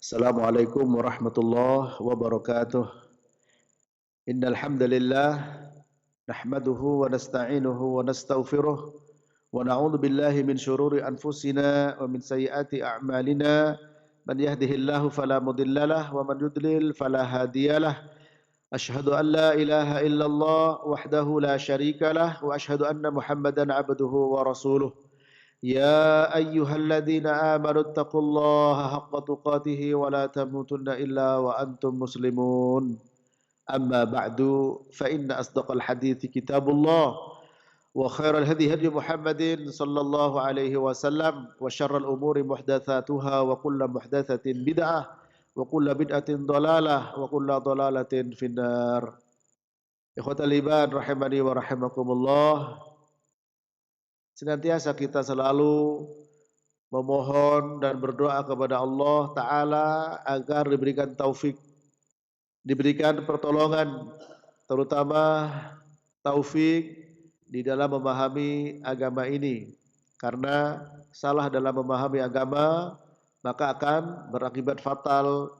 Assalamualaikum warahmatullahi wabarakatuh. Innal hamdalillah nahmaduhu wa nasta'inuhu wa nastaghfiruh wa na'udzu billahi min shururi anfusina wa min sayyiati a'malina. Man yahdihillahu fala mudhillalah wa man yudlil fala hadiyalah. Asyhadu an la ilaha illallah wahdahu la syarikalah wa asyhadu anna Muhammadan abduhu wa rasuluh. يا أيها الذين آمنوا اتقوا الله حق تقاته ولا تموتن إلا وأنتم مسلمون أما بعد فإن أصدق الحديث كتاب الله وخير الهدي هدي محمد صلى الله عليه وسلم وشر الأمور محدثاتها وكل محدثة بدعة وكل بدعة ضلالة وكل ضلالة في النار. إخوة الإيمان رحمني ورحمكم الله. Senantiasa kita selalu memohon dan berdoa kepada Allah Ta'ala agar diberikan taufik, diberikan pertolongan, terutama taufik di dalam memahami agama ini. Karena salah dalam memahami agama maka akan berakibat fatal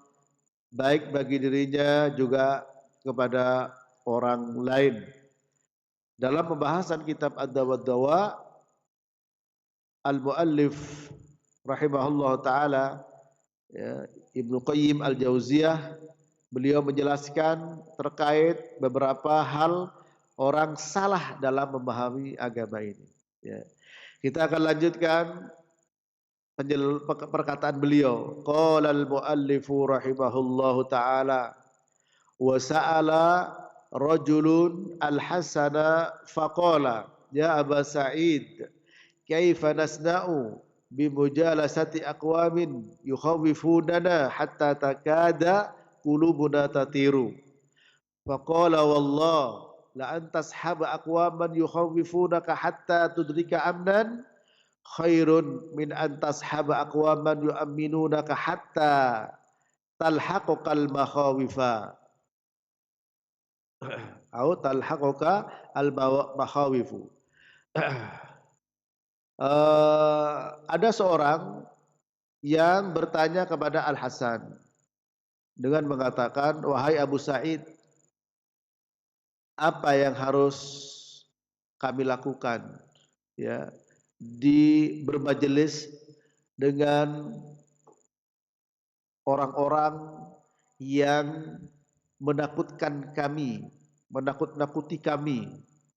baik bagi dirinya juga kepada orang lain. Dalam pembahasan kitab Ad-Dawa Al-Muallif rahimahullah ta'ala, ya, Ibnu Qayyim Al-Jauziyah, beliau menjelaskan terkait beberapa hal orang salah dalam memahami agama ini. Ya. Kita akan lanjutkan perkataan beliau. Qala al-muallifu rahimahullahu ta'ala wa sa'ala rajulun al-hasana faqala ya Aba Sa'id kaifa nasna'u bimujalasati aqwamin yukhawifunana hatta takada qulubuna tatiru. Faqala wallah la an tashaba aqwaman yukhawifunaka hatta tudrika amnan khairun min an tashaba aqwaman yu'minunaka hatta talhaquqal makhawifa atau talhaquqa al makhawifu. Ada seorang yang bertanya kepada Al-Hasan dengan mengatakan, wahai Abu Sa'id, apa yang harus kami lakukan, ya, di bermajelis dengan orang-orang yang menakutkan kami, menakut-nakuti kami,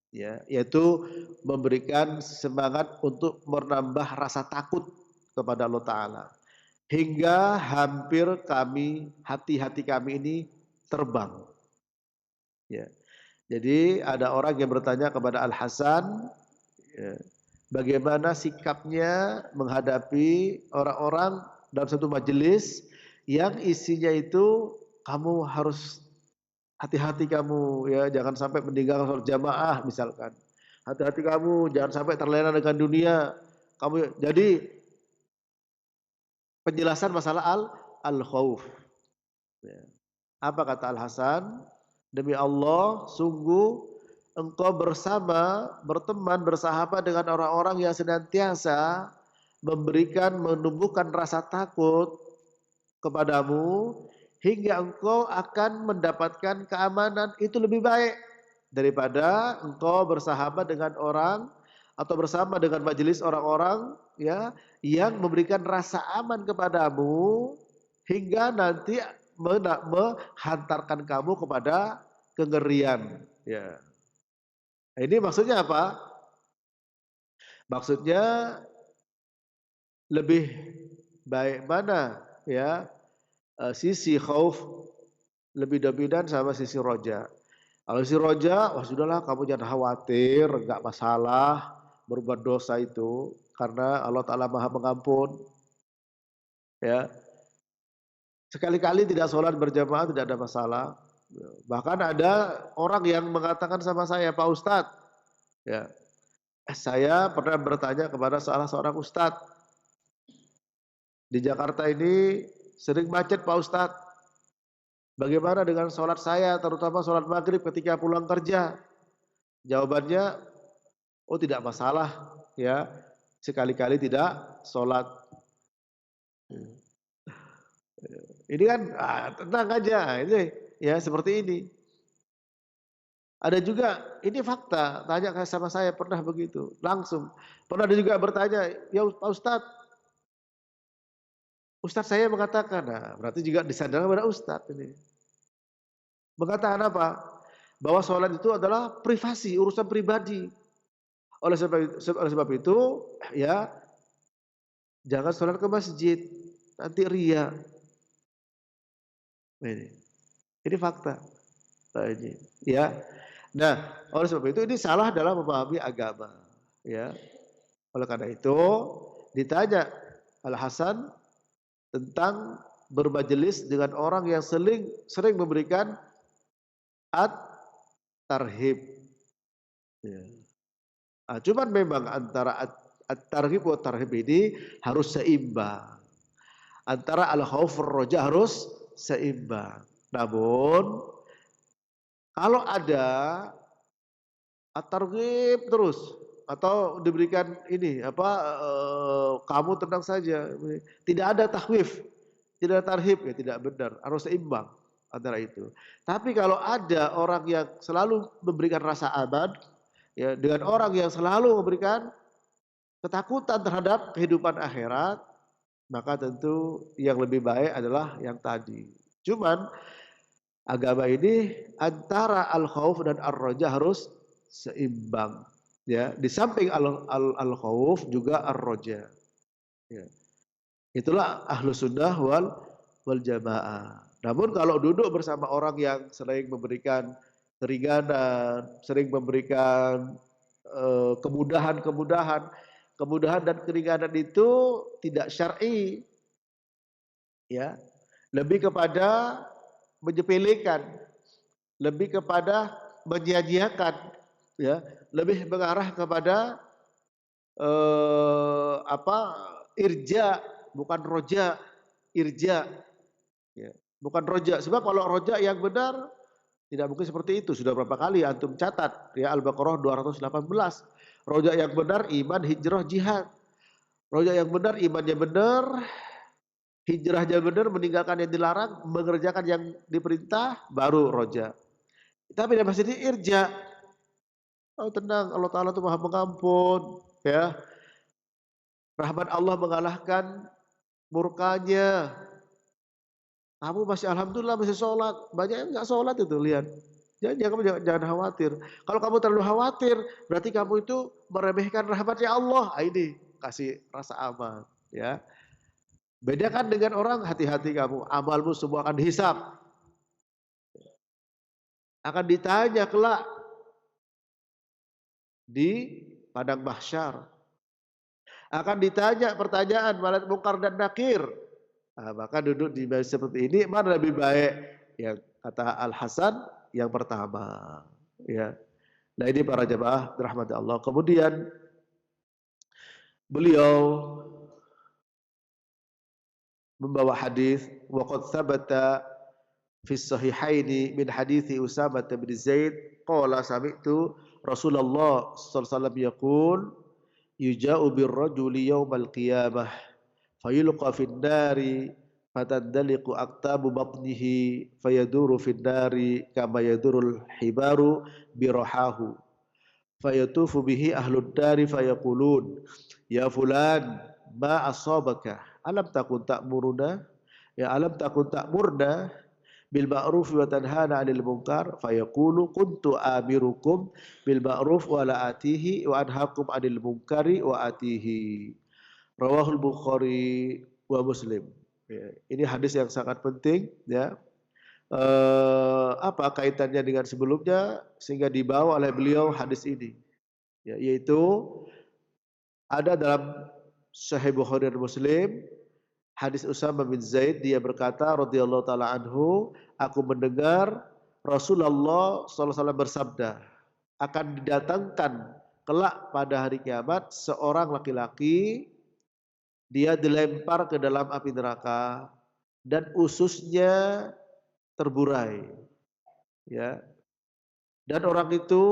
ya, yaitu memberikan semangat untuk menambah rasa takut kepada Allah Ta'ala hingga hampir hati-hati kami ini terbang, ya. Jadi ada orang yang bertanya kepada Al-Hasan, ya, bagaimana sikapnya menghadapi orang-orang dalam satu majelis yang isinya itu kamu harus hati-hati kamu, ya, jangan sampai meninggalkan sholat jamaah misalkan. Hati-hati kamu jangan sampai terlena dengan dunia. Kamu jadi penjelasan masalah al-khauf. Ya. Apa kata Al-Hasan? Demi Allah, sungguh engkau berteman, bersahabat dengan orang-orang yang senantiasa menumbuhkan rasa takut kepadamu hingga engkau akan mendapatkan keamanan. Itu lebih baik daripada engkau bersahabat dengan orang atau bersama dengan majelis orang-orang, ya, yang memberikan rasa aman kepadamu hingga nanti menghantarkan kamu kepada kengerian, ya. Nah, ini maksudnya apa? Maksudnya lebih baik mana, ya, sisi khauf lebih dominan sama sisi roja. Kalau sisi roja, wah sudahlah kamu jangan khawatir, enggak masalah berbuat dosa itu karena Allah Ta'ala Maha Pengampun, ya. Sekali-kali tidak sholat berjamaah tidak ada masalah. Bahkan ada orang yang mengatakan sama saya, Pak Ustadz, ya, saya pernah bertanya kepada salah seorang ustadz, di Jakarta ini sering macet Pak Ustadz. Bagaimana dengan sholat saya, terutama sholat maghrib ketika pulang kerja? Jawabannya, oh tidak masalah, ya, sekali-kali tidak sholat. Ini kan tenang aja, ini ya seperti ini. Ada juga, ini fakta, tanya sama saya pernah begitu, langsung. Pernah ada juga bertanya, ya Pak Ustadz, Ustadz saya mengatakan, nah berarti juga disadarkan pada Ustadz ini. Mengatakan apa? Bahwa sholat itu adalah privasi, urusan pribadi. Oleh sebab itu, ya jangan sholat ke masjid, nanti ria. Ini fakta. Nah, ini, ya. Nah, oleh sebab itu ini salah dalam memahami agama. Ya, oleh karena itu ditanya Al Hasan tentang bermajelis dengan orang yang sering memberikan at-tarhib. Ya. Cuman memang antara at-tarhib wa tarhib ini harus seimbang. Antara al-khauf roja harus seimbang. Namun kalau ada at-targhib terus atau diberikan ini kamu tenang saja, tidak ada takhwif, tidak ada tarhib, ya tidak benar, harus seimbang antara itu. Tapi kalau ada orang yang selalu memberikan rasa aman, ya dengan orang yang selalu memberikan ketakutan terhadap kehidupan akhirat, maka tentu yang lebih baik adalah yang tadi. Cuman agama ini antara al-khauf dan ar-raja harus seimbang. Ya, di samping al-khauf juga ar-raja. Ya. Itulah ahlu sunnah wal jamaah. Namun kalau duduk bersama orang yang sering memberikan keringanan, sering memberikan kemudahan dan keringanan itu tidak syar'i, ya, lebih kepada menyepelekan, lebih kepada menyia-nyiakan, ya, lebih mengarah kepada irja, bukan roja, irja, ya, bukan roja. Sebab kalau roja yang benar tidak mungkin seperti itu. Sudah berapa kali antum catat, ya, Al-Baqarah 218. Roja yang benar iman, hijrah, jihad. Roja yang benar imannya benar, hijrahnya benar, meninggalkan yang dilarang, mengerjakan yang diperintah, baru roja. Tapi dalam masjid ini irja. Oh tenang, Allah Ta'ala itu maha mengampun, ya. Rahmat Allah mengalahkan murkanya. Kamu masih alhamdulillah masih sholat. Banyak yang nggak sholat itu, lihat. Jangan khawatir. Kalau kamu terlalu khawatir, berarti kamu itu meremehkan rahmatnya Allah. Ini kasih rasa aman, ya. Bedakan dengan orang, hati-hati kamu. Amalmu semua akan dihisap. Akan ditanya kelak di padang mahsyar. Akan ditanya pertanyaan malaikat mungkar dan nakir. Maka duduk di bait seperti ini mana lebih baik? Yang kata Al Hasan yang pertama, ya. Nah ini para jemaah rahmat Allah. Kemudian beliau membawa hadis wa qad thabata fi sahihaini min hadithi Usamah bin Zaid qala sami'tu Rasulullah sallallahu alaihi wasallam yaqul yuja'u birrajuli yaumal qiyamah fayulqa fin nari fatandaliqu aqtabu batnihi fayaduru fin nari kama yadurul hibaru birahahu fayatufu bihi ahlud dari fayaqulun ya fulan ma asabaka alam takun ta'muruna ya alam takun ta'murna bil ma'ruf wa tanhana 'anil munkar fayaqulu kuntu amirukum bil ma'ruf wa la atihi wa anhaakum 'anil munkari wa atihi. Rawahul Bukhari wa Muslim. Ya, ini hadis yang sangat penting, ya. Apa kaitannya dengan sebelumnya sehingga dibawa oleh beliau hadis ini, ya, yaitu ada dalam Sahih Bukhari dan Muslim hadis Usamah bin Zaid, dia berkata radhiyallahu taala anhu, aku mendengar Rasulullah sallallahu alaihi wasallam bersabda, akan didatangkan kelak pada hari kiamat seorang laki-laki, dia dilempar ke dalam api neraka dan ususnya terburai, ya. Dan orang itu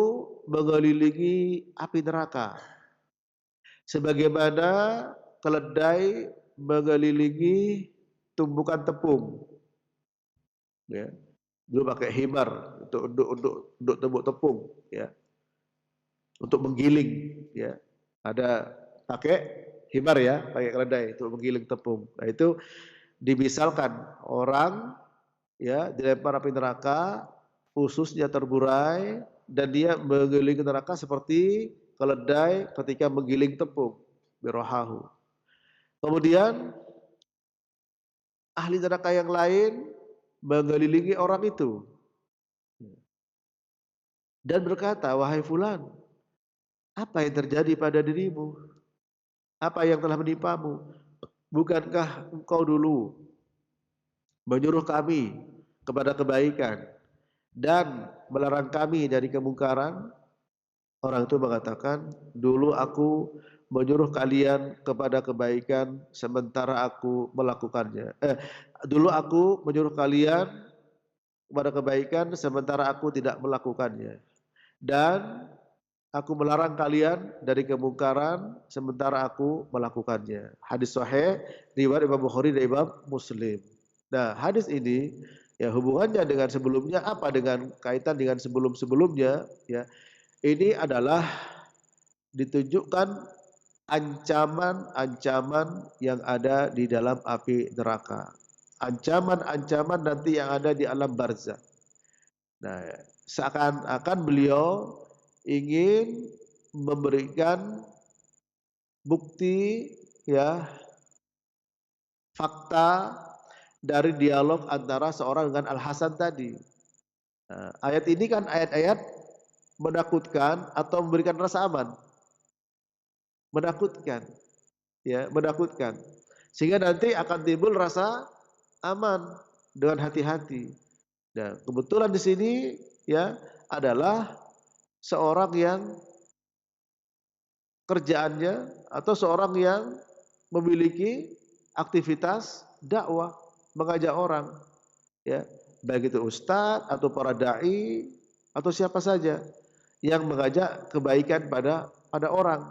mengelilingi api neraka sebagaimana keledai mengelilingi tumbukan tepung. ya. Dulu pakai himar untuk tebuk tepung, ya, untuk menggiling, ya. Ada pakai himar ya, pakai keledai untuk menggiling tepung. Nah itu dimisalkan orang ya dilempar api neraka, ususnya terburai dan dia menggiling neraka seperti keledai ketika menggiling tepung, birohahu. Kemudian ahli neraka yang lain mengelilingi orang itu dan berkata, wahai fulan, apa yang terjadi pada dirimu? Apa yang telah menimpamu? Bukankah engkau dulu menyuruh kami kepada kebaikan dan melarang kami dari kemungkaran? Orang itu mengatakan, dulu aku menyuruh kalian kepada kebaikan sementara aku melakukannya. Dulu aku menyuruh kalian kepada kebaikan sementara aku tidak melakukannya. Dan aku melarang kalian dari kemungkaran sementara aku melakukannya. Hadis sahih riwayat Imam Bukhari dan Imam Muslim. Nah, hadis ini ya hubungannya dengan sebelumnya apa, dengan kaitan dengan sebelum-sebelumnya ya. Ini adalah ditunjukkan ancaman-ancaman yang ada di dalam api neraka. Ancaman-ancaman nanti yang ada di alam barzah. Nah, seakan-akan beliau ingin memberikan bukti ya, fakta dari dialog antara seorang dengan Al Hasan tadi. Nah, ayat ini kan ayat-ayat menakutkan atau memberikan rasa aman, menakutkan, ya, menakutkan. Sehingga nanti akan timbul rasa aman dengan hati-hati. Nah, kebetulan di sini ya adalah seorang yang kerjaannya atau seorang yang memiliki aktivitas dakwah, mengajak orang, ya, baik itu ustadz atau para dai atau siapa saja yang mengajak kebaikan pada orang.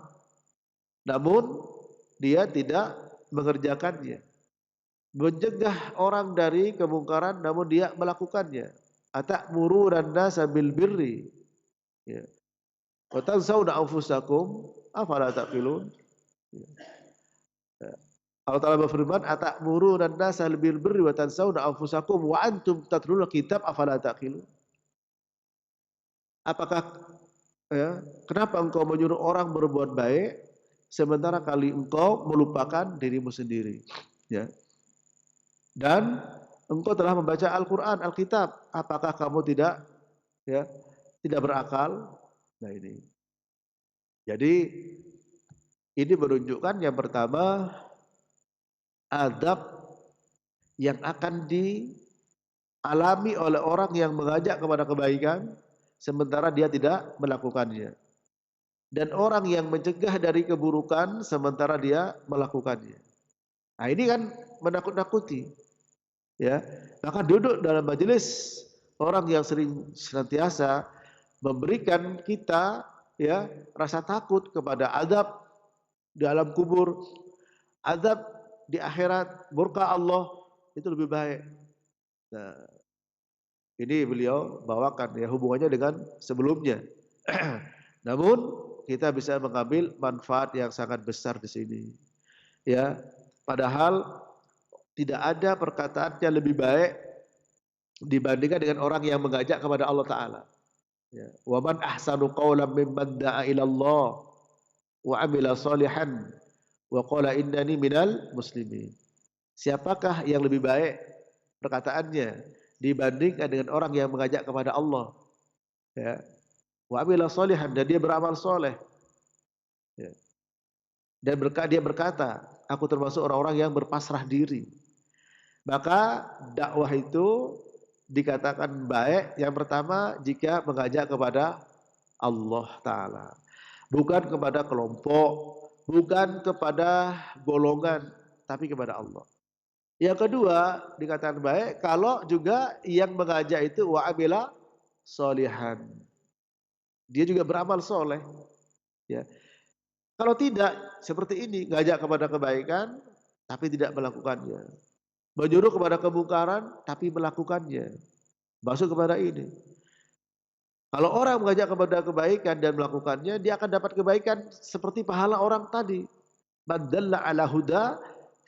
Namun dia tidak mengerjakannya, mencegah orang dari kemungkaran, namun dia melakukannya. Atamuruna nasa bil birri, ya. Wa tansawna anfusakum afala taqilun. Allah Ta'ala berfirman, atamuruna nasa bil birri wa tansawna anfusakum wa antum tatluna kitab afala taqilun. Apakah ya, kenapa engkau menyuruh orang berbuat baik sementara kali engkau melupakan dirimu sendiri, ya. Dan engkau telah membaca Al-Qur'an, Alkitab, apakah kamu tidak ya, tidak berakal? Nah ini. Jadi ini menunjukkan yang pertama adab yang akan dialami oleh orang yang mengajak kepada kebaikan sementara dia tidak melakukannya. Dan orang yang mencegah dari keburukan sementara dia melakukannya. Nah, ini kan menakut-nakuti, ya. Maka duduk dalam majelis orang yang sering senantiasa memberikan kita ya rasa takut kepada azab di alam kubur, azab di akhirat, murka Allah, itu lebih baik. Nah, ini beliau bawakan ya hubungannya dengan sebelumnya. Namun kita bisa mengambil manfaat yang sangat besar di sini. Ya, padahal tidak ada perkataan yang lebih baik dibandingkan dengan orang yang mengajak kepada Allah Taala. Ya. Wa man ahsanu qawlan mimman da'a ila Allah wa amila salihan wa qala innani minal muslimin. Siapakah yang lebih baik perkataannya dibandingkan dengan orang yang mengajak kepada Allah, ya, wa amila salihan, dan dia beramal soleh, ya. Dan dia berkata, aku termasuk orang-orang yang berpasrah diri. Maka dakwah itu dikatakan baik yang pertama jika mengajak kepada Allah Ta'ala, bukan kepada kelompok, bukan kepada golongan, tapi kepada Allah. Yang kedua dikatakan baik kalau juga yang mengajak itu wa'amila solihan, dia juga beramal soleh, ya. Kalau tidak seperti ini, ngajak kepada kebaikan tapi tidak melakukannya, menyuruh kepada kemungkaran tapi melakukannya. Masuk kepada ini. Kalau orang mengajak kepada kebaikan dan melakukannya, dia akan dapat kebaikan seperti pahala orang tadi. Man dalla ala huda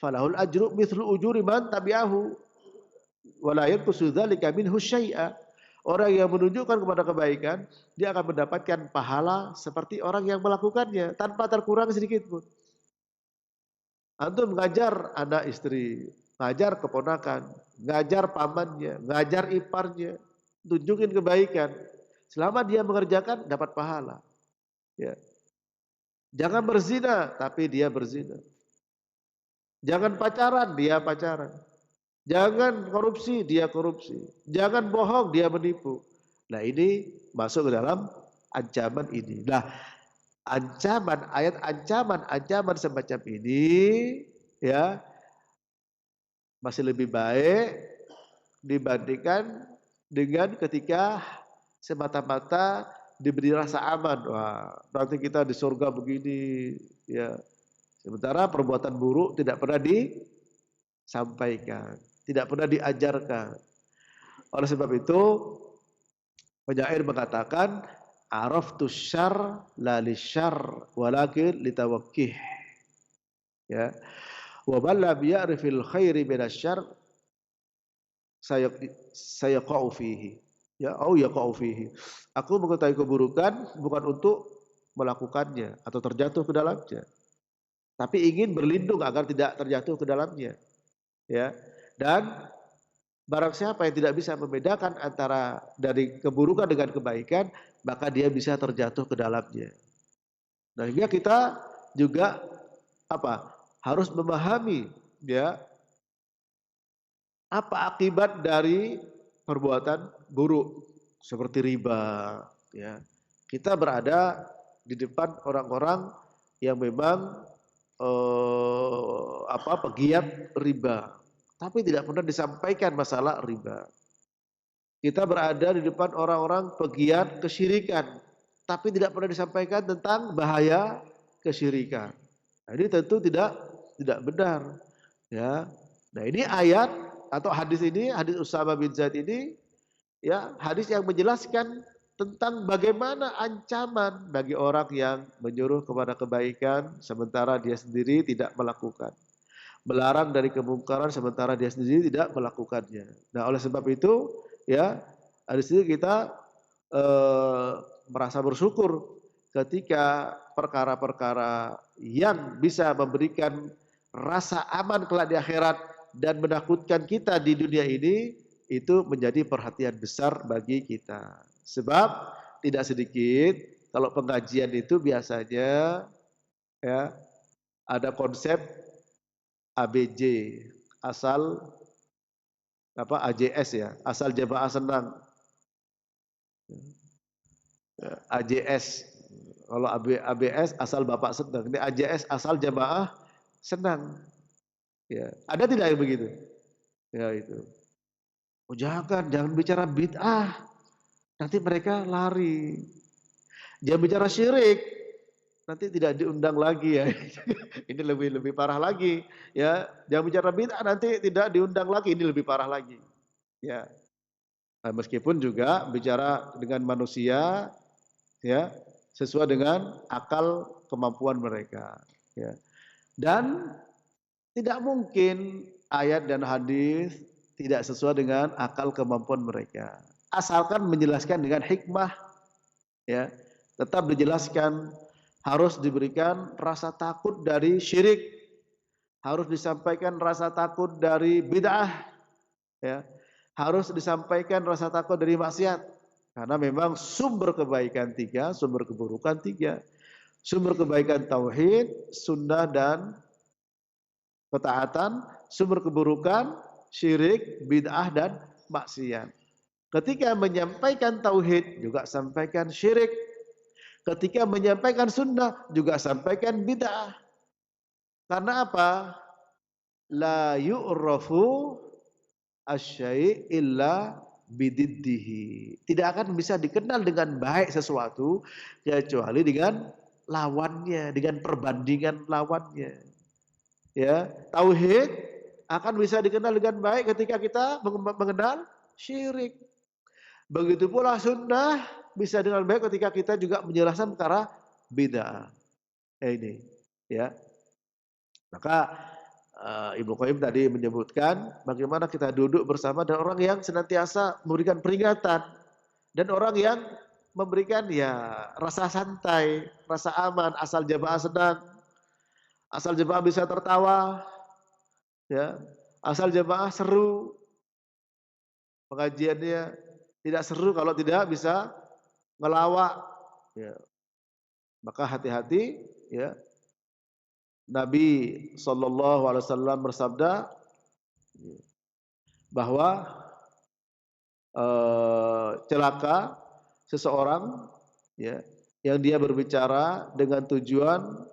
falahul ajru mithlu ujuri man tabi'ahu wa la yanqusu dzalika minhu syai'a. Orang yang menunjukkan kepada kebaikan, dia akan mendapatkan pahala seperti orang yang melakukannya tanpa terkurang sedikit pun. Antum mengajar anak istri, ngajar keponakan, ngajar pamannya, ngajar iparnya, tunjukin kebaikan. Selama dia mengerjakan dapat pahala. Ya. Jangan berzina, tapi dia berzina. Jangan pacaran, dia pacaran. Jangan korupsi, dia korupsi. Jangan bohong, dia menipu. Nah ini masuk ke dalam ancaman ini. Nah ancaman, ayat ancaman semacam ini ya masih lebih baik dibandingkan dengan ketika semata-mata diberi rasa aman. Wah, nanti kita di surga begini ya. Sementara perbuatan buruk tidak pernah disampaikan, tidak pernah diajarkan. Oleh sebab itu, penyair mengatakan araftu syarr la lisyarr walakin litawakkih. Ya. Wa man lam ya'rifil khairi minasyarr sayaqa'u fihi. Ya, au yaqa'u fihi. Aku mengetahui keburukan bukan untuk melakukannya atau terjatuh ke dalamnya, tapi ingin berlindung agar tidak terjatuh ke dalamnya. Ya. Dan barang siapa yang tidak bisa membedakan antara dari keburukan dengan kebaikan, maka dia bisa terjatuh ke dalamnya. Nah, hingga kita juga apa? Harus memahami ya apa akibat dari perbuatan buruk seperti riba ya. Kita berada di depan orang-orang yang memang pegiat riba, tapi tidak pernah disampaikan masalah riba. Kita berada di depan orang-orang pegiat kesyirikan, tapi tidak pernah disampaikan tentang bahaya kesyirikan. Nah, ini tentu tidak benar ya. Nah, ini ayat atau hadis ini, hadis Usama bin Zaid ini ya, hadis yang menjelaskan tentang bagaimana ancaman bagi orang yang menyuruh kepada kebaikan sementara dia sendiri tidak melakukan. Melarang dari kemungkaran sementara dia sendiri tidak melakukannya. Nah, oleh sebab itu ya, di sini kita merasa bersyukur ketika perkara-perkara yang bisa memberikan rasa aman kelak di akhirat dan menakutkan kita di dunia ini itu menjadi perhatian besar bagi kita. Sebab tidak sedikit kalau pengajian itu biasanya ya ada konsep ABJ, asal AJS ya, asal jamaah senang. AJS, kalau ABS asal bapak senang, ini AJS asal jamaah senang. Ya, ada tidak yang begitu? Ya itu. Oh, jangan bicara bid'ah, nanti mereka lari. Jangan bicara syirik, nanti tidak diundang lagi ya. Ini lebih parah lagi. Ya, jangan bicara bid'ah, nanti tidak diundang lagi. Ini lebih parah lagi. Ya. Nah, meskipun juga bicara dengan manusia, ya, sesuai dengan akal kemampuan mereka. Ya. Dan tidak mungkin ayat dan hadis tidak sesuai dengan akal kemampuan mereka. Asalkan menjelaskan dengan hikmah, ya, tetap dijelaskan, harus diberikan rasa takut dari syirik, harus disampaikan rasa takut dari bid'ah, ya, harus disampaikan rasa takut dari maksiat, karena memang sumber kebaikan tiga, sumber keburukan tiga. Sumber kebaikan tauhid, sunnah dan ketaatan, sumber keburukan syirik, bid'ah dan maksiat. Ketika menyampaikan tauhid juga sampaikan syirik. Ketika menyampaikan sunnah juga sampaikan bid'ah. Karena apa? La yu'rafu asyai' illa bididdihi. Tidak akan bisa dikenal dengan baik sesuatu kecuali dengan lawannya, dengan perbandingan lawannya. Ya, tauhid akan bisa dikenal dengan baik ketika kita mengenal syirik. Begitu pula sunnah bisa dengan baik ketika kita juga menjelaskan perkara bid'ah. Ini ya. Maka Ibnu Qayyim tadi menyebutkan bagaimana kita duduk bersama dengan orang yang senantiasa memberikan peringatan dan orang yang memberikan ya rasa santai, rasa aman, asal jemaah senang, asal jemaah bisa tertawa, ya, asal jemaah seru pengajiannya, tidak seru kalau tidak bisa ngelawak, ya. Maka hati-hati, ya. Nabi SAW bersabda bahwa celaka seseorang, ya, yang dia berbicara dengan tujuan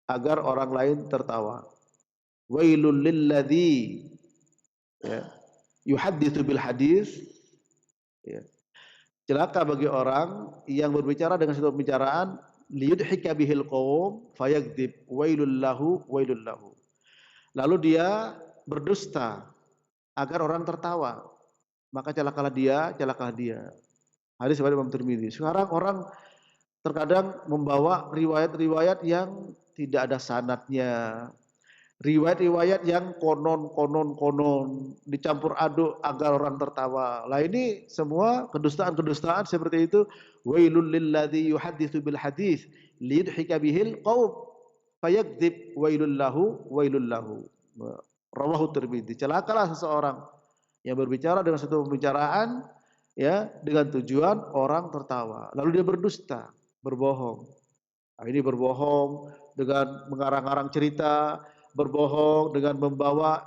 agar orang lain tertawa. Wailul lilladzi, ya, yuhadditsu bil hadis, ya. Celaka bagi orang yang berbicara dengan satu pembicaraan liyudhika bihil qaum fayakdzib wailul lahu wailul lahu. Lalu dia berdusta agar orang tertawa. Maka celakalah dia, celakalah dia. Hadis riwayat Imam Tirmidzi. Sekarang orang terkadang membawa riwayat-riwayat yang tidak ada sanadnya. Riwayat-riwayat yang konon dicampur aduk agar orang tertawa. Lah ini semua kedustaan-kedustaan seperti itu. Wailul lilladzi yuhadditsu bil hadits liyudhika bihil qaum fayakdzib wailul lahu. Rawahu Tirmidzi. Celakalah seseorang yang berbicara dengan satu pembicaraan, ya, dengan tujuan orang tertawa. Lalu dia berdusta, berbohong. Nah, ini berbohong dengan mengarang-arang cerita, berbohong dengan membawa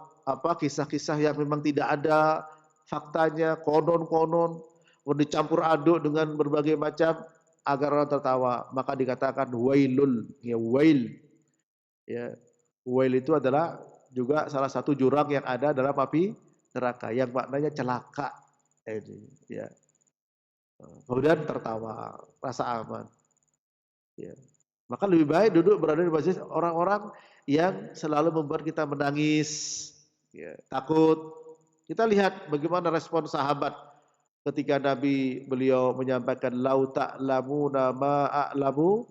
kisah-kisah yang memang tidak ada faktanya, konon dicampur aduk dengan berbagai macam agar orang tertawa. Maka dikatakan wailul, ya, wail. Ya, wail itu adalah juga salah satu jurang yang ada dalam api neraka yang maknanya celaka. Ini, ya. Kemudian tertawa, rasa aman. Ya. Maka lebih baik duduk berada di majelis orang-orang yang selalu membuat kita menangis, ya, takut. Kita lihat bagaimana respon sahabat ketika Nabi beliau menyampaikan lau ta'lamuna ma a'lamu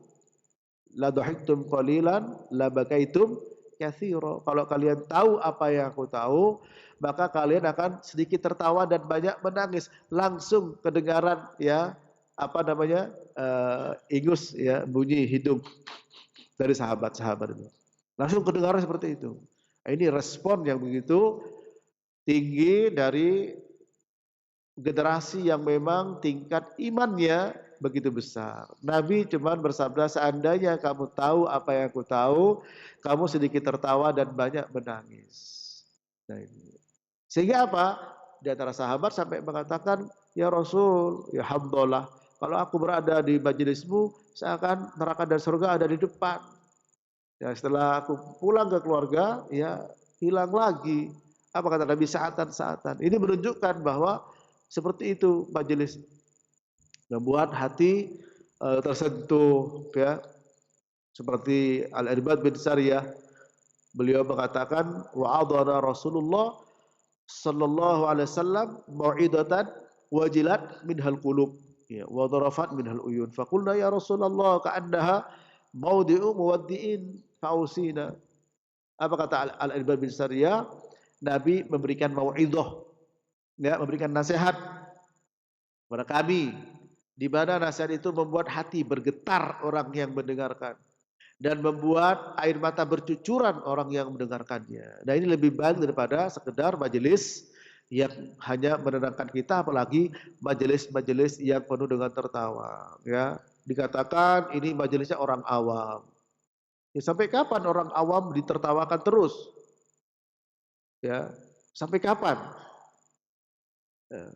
la dhahiktum qalilan la bakaitum katsira. Kalau kalian tahu apa yang aku tahu, maka kalian akan sedikit tertawa dan banyak menangis. Langsung kedengaran, ya, ingus, ya, bunyi hidung dari sahabat-sahabat itu. Langsung kedengaran seperti itu. Ini respon yang begitu tinggi dari generasi yang memang tingkat imannya begitu besar. Nabi cuma bersabda, seandainya kamu tahu apa yang aku tahu, kamu sedikit tertawa dan banyak menangis. Nah, ini. Sehingga apa? Di antara sahabat sampai mengatakan, ya Rasul, ya Hamdulillah, kalau aku berada di majelismu, seakan neraka dan surga ada di depan. Ya, setelah aku pulang ke keluarga, ya hilang lagi. Apa kata Nabi? Saatan-saatan. Ini menunjukkan bahwa seperti itu majelis, membuat hati tersentuh, ya. Seperti Al-Irbad bin Sariyah, beliau mengatakan, wa'adana Rasulullah sallallahu alaihi wasallam mau'idatan wajilat minhal qulub, ya, wa darafat minhal uyun. Faqulna ya Rasulullah ka'annaha maudi'u muwaddi'in fausina. Apa kata Al-Irbad bin Sariyah? Nabi memberikan mau'idhah, ya, memberikan nasihat kepada kami, di mana nasihat itu membuat hati bergetar orang yang mendengarkan dan membuat air mata bercucuran orang yang mendengarkannya. Nah, ini lebih baik daripada sekedar majelis yang hanya menenangkan kita, apalagi majelis-majelis yang penuh dengan tertawa, ya. Dikatakan ini majelisnya orang awam. Ya, sampai kapan orang awam ditertawakan terus? Ya, sampai kapan? Ya.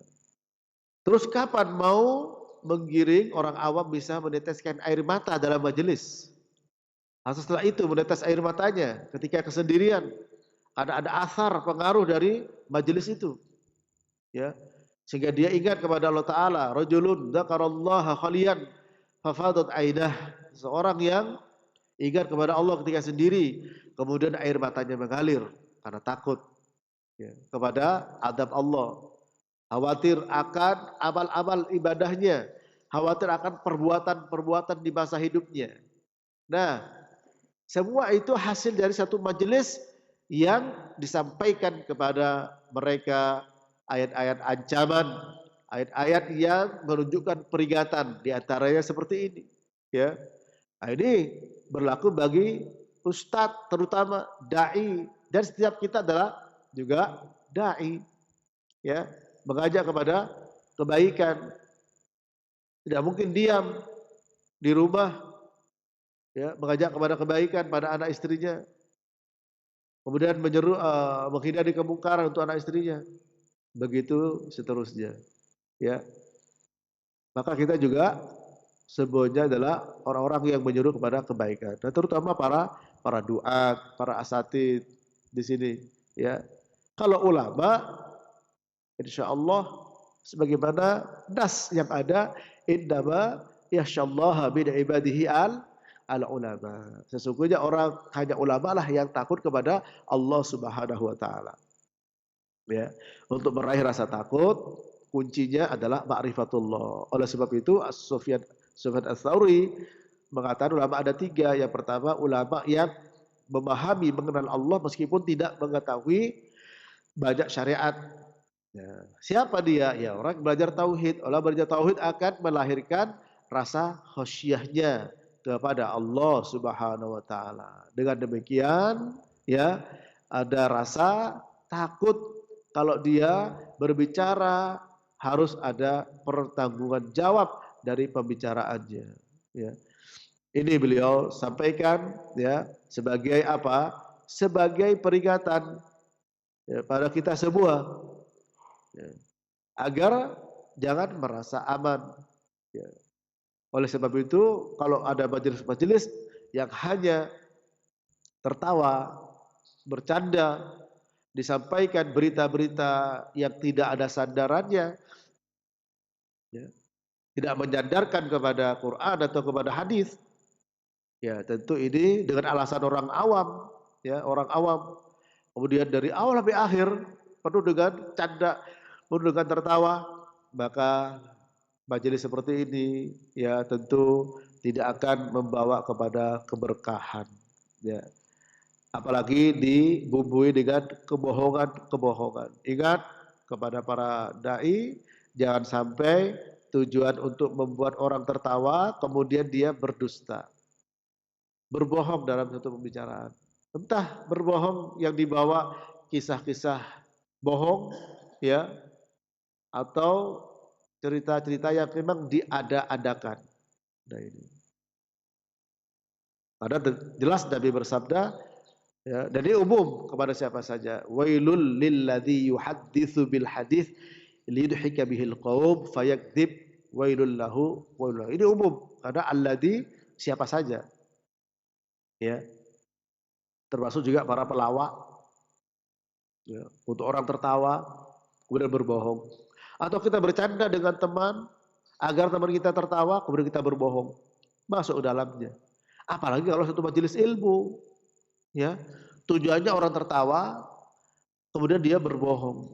Terus kapan mau menggiring orang awam bisa meneteskan air mata dalam majelis? Setelah itu menetes air matanya ketika kesendirian, ada asar pengaruh dari majelis itu, ya, sehingga dia ingat kepada Allah Taala. Rajulun dzakarallaha khaliyan fafadat ainah, seorang yang ingat kepada Allah ketika sendiri, kemudian air matanya mengalir. karena takut ya, kepada adab Allah, khawatir akan amal-amal ibadahnya, khawatir akan perbuatan-perbuatan di masa hidupnya. Nah, semua itu hasil dari satu majelis yang disampaikan kepada mereka ayat-ayat ancaman, ayat-ayat yang menunjukkan peringatan, di antaranya seperti ini. Ya, nah, ini berlaku bagi ustadz, terutama dai, dan setiap kita adalah juga dai. Ya, mengajak kepada kebaikan. Tidak mungkin diam di rumah, ya, mengajak kepada kebaikan pada anak istrinya, kemudian menyeru menghindari kemungkaran untuk anak istrinya, begitu seterusnya. Ya, maka kita juga sebenarnya adalah orang-orang yang menyuruh kepada kebaikan, dan terutama para duat, para asatid di sini. Ya, kalau ulama, insya Allah sebagaimana nas yang ada, innama yakhsyallaha min ibadihi al ulama. Sesungguhnya orang hanya ulama lah yang takut kepada Allah Subhanahu wa taala. Ya, untuk meraih rasa takut kuncinya adalah ma'rifatullah. Oleh sebab itu Sufyan Ats-Tsauri mengatakan ulama ada tiga. Yang pertama ulama yang memahami mengenal Allah meskipun tidak mengetahui banyak syariat. Ya. Siapa dia? Ya, orang belajar tauhid. Orang belajar tauhid akan melahirkan rasa khasyahnya kepada Allah Subhanahu wa taala. Dengan demikian, ya, ada rasa takut kalau dia berbicara harus ada pertanggungan jawab dari pembicaraannya, ya. Ini beliau sampaikan ya sebagai apa? Sebagai peringatan ya, pada kita semua. Ya, agar jangan merasa aman. Ya. Oleh sebab itu, kalau ada majelis-majelis yang hanya tertawa, bercanda, disampaikan berita-berita yang tidak ada sandarannya, ya, tidak menyandarkan kepada Quran atau kepada hadis, ya tentu ini dengan alasan orang awam, ya orang awam. Kemudian dari awal sampai akhir penuh dengan canda, penuh dengan tertawa, maka majelis seperti ini ya tentu tidak akan membawa kepada keberkahan, ya. Apalagi dibumbui dengan kebohongan-kebohongan. Ingat kepada para dai, jangan sampai tujuan untuk membuat orang tertawa kemudian dia berdusta, berbohong dalam satu pembicaraan. Entah berbohong yang dibawa kisah-kisah bohong, ya, atau cerita-cerita yang memang diada-adakan. Nah ini. Karena jelas Nabi bersabda, ya, dan ini umum kepada siapa saja. Wailul lilladzi yuhadditsu bil hadits liyudhika bihil qaum fayakdzib wailul lahu wailul. Ini umum karena alladzi siapa saja. Ya. Termasuk juga para pelawak. Ya, untuk orang tertawa kemudian berbohong. Atau kita bercanda dengan teman agar teman kita tertawa kemudian kita berbohong. Masuk dalamnya. Apalagi kalau satu majelis ilmu, ya, tujuannya orang tertawa kemudian dia berbohong.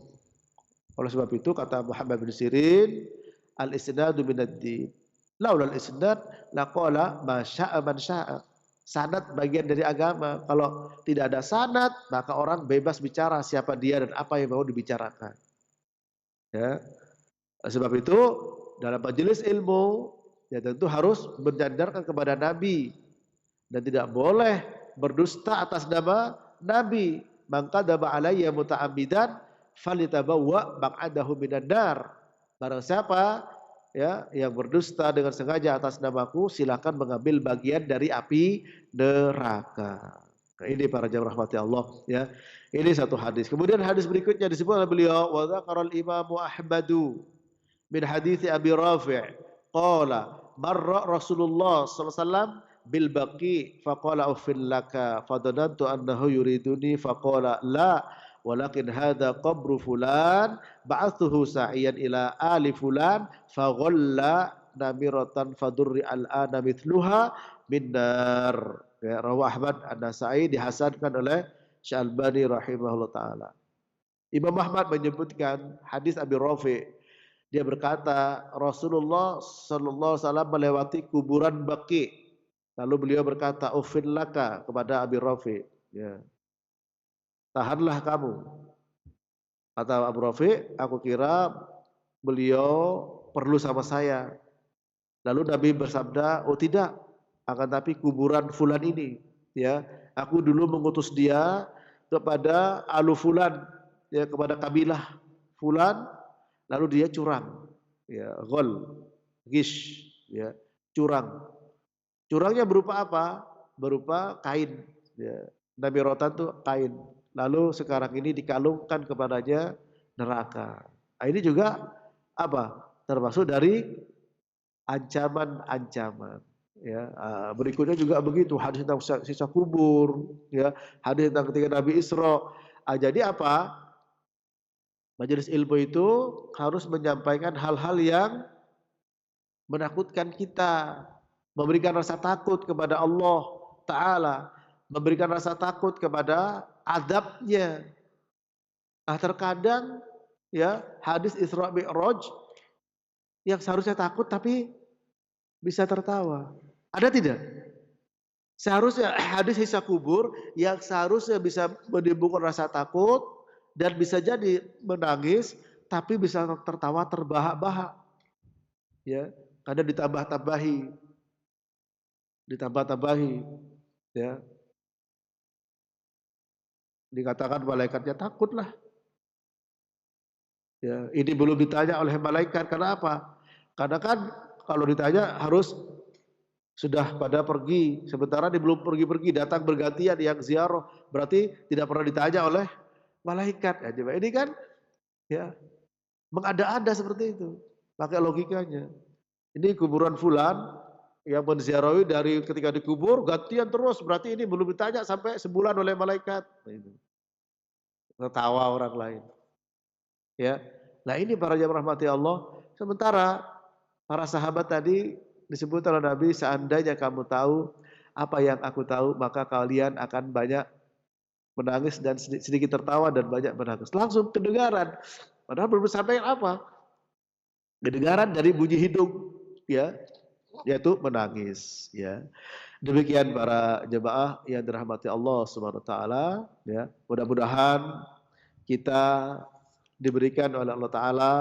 Oleh sebab itu kata Muhammad bin Sirin, al-isnadu minad-din. Laulal isnad laqala ma syaa man syaa. Sanad bagian dari agama. Kalau tidak ada sanad, maka orang bebas bicara siapa dia dan apa yang mau dibicarakan. Ya. Sebab itu dalam majelis ilmu ya tentu harus menyandarkan kepada Nabi dan tidak boleh berdusta atas nama Nabi. Maka daba alayya muta'ammidan falitabawwa maq'adahu minan nar. Barang siapa ya yang berdusta dengan sengaja atas namaku, silakan mengambil bagian dari api neraka. Nah, ini para jamaah rahmati Allah, ya. Ini satu hadis. Kemudian hadis berikutnya disebut oleh beliau wa dzakara al-Imam Ahmadu min hadits Abi Rafi' qala marra Rasulullah sallallahu alaihi wasallam bil baqi faqala uffil laka fadanantu annahu yuriduni faqala la walakin hadha qabru fulan ba'athuhu sa'iyan ila ali fulan faghalla namiratan fadurri al-ana mithluha min nar. Ya, rawah Ahmad An-Nasa'i dihasankan oleh Syalbani rahimahullah taala. Imam Ahmad menyebutkan hadis Abi Rafi. Dia berkata, Rasulullah sallallahu alaihi wasallam melewati kuburan Baqi. Lalu beliau berkata, "Ufin laka," kepada Abi Rafi, ya. "Tahanlah kamu." Kata Abu Rafi, "Aku kira beliau perlu sama saya." Lalu Nabi bersabda, "Oh tidak, akan tapi kuburan fulan ini, ya. Aku dulu mengutus dia kepada alu fulan, ya, kepada kabilah fulan, lalu dia curang, ya, gish, ya, curang. Curangnya berupa apa? Berupa kain, ya. Nabi rotan itu kain. Lalu sekarang ini dikalungkan kepadanya neraka. Nah, ini juga apa? Termasuk dari ancaman-ancaman. Ya, berikutnya juga begitu, hadis tentang sisa kubur, ya, hadis tentang ketika Nabi Isra. Jadi apa? Majelis ilmu itu harus menyampaikan hal-hal yang menakutkan kita, memberikan rasa takut kepada Allah Ta'ala, memberikan rasa takut kepada azabnya. Terkadang ya hadis Isra Mi'raj yang seharusnya takut tapi bisa tertawa. Ada tidak? Seharusnya hadis hisab kubur yang seharusnya bisa menimbulkan rasa takut dan bisa jadi menangis tapi bisa tertawa terbahak-bahak. Ya, kadang ditambah-tambahi, ya. Dikatakan malaikatnya takutlah. Ya, ini belum ditanya oleh malaikat, karena apa? Karena kan kalau ditanya harus sudah pada pergi, sementara dia belum pergi-pergi, datang bergantian yang ziarah, berarti tidak pernah ditanya oleh malaikat. Ya, coba ini kan ya mengada-ada seperti itu, pakai logikanya. Ini kuburan fulan yang menziarahi dari ketika dikubur gantian terus, berarti ini belum ditanya sampai sebulan oleh malaikat. Nah, itu. Tertawa orang lain. Ya. Nah, ini para jamaah rahmati Allah. Sementara para sahabat tadi disebut oleh Nabi, seandainya kamu tahu apa yang aku tahu, maka kalian akan banyak menangis dan sedikit tertawa dan banyak menangis. Langsung kedengaran. Padahal belum sampai apa? Kedengaran dari bunyi hidung, ya, yaitu menangis, ya. Demikian para jemaah yang dirahmati Allah Subhanahu wa taala, ya. Mudah-mudahan kita diberikan oleh Allah taala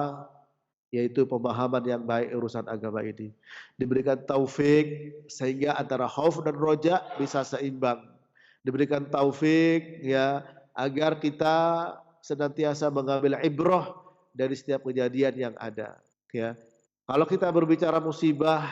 yaitu pemahaman yang baik urusan agama ini. Diberikan taufik sehingga antara khauf dan roja bisa seimbang. Diberikan taufik ya agar kita senantiasa mengambil ibrah dari setiap kejadian yang ada, ya. Kalau kita berbicara musibah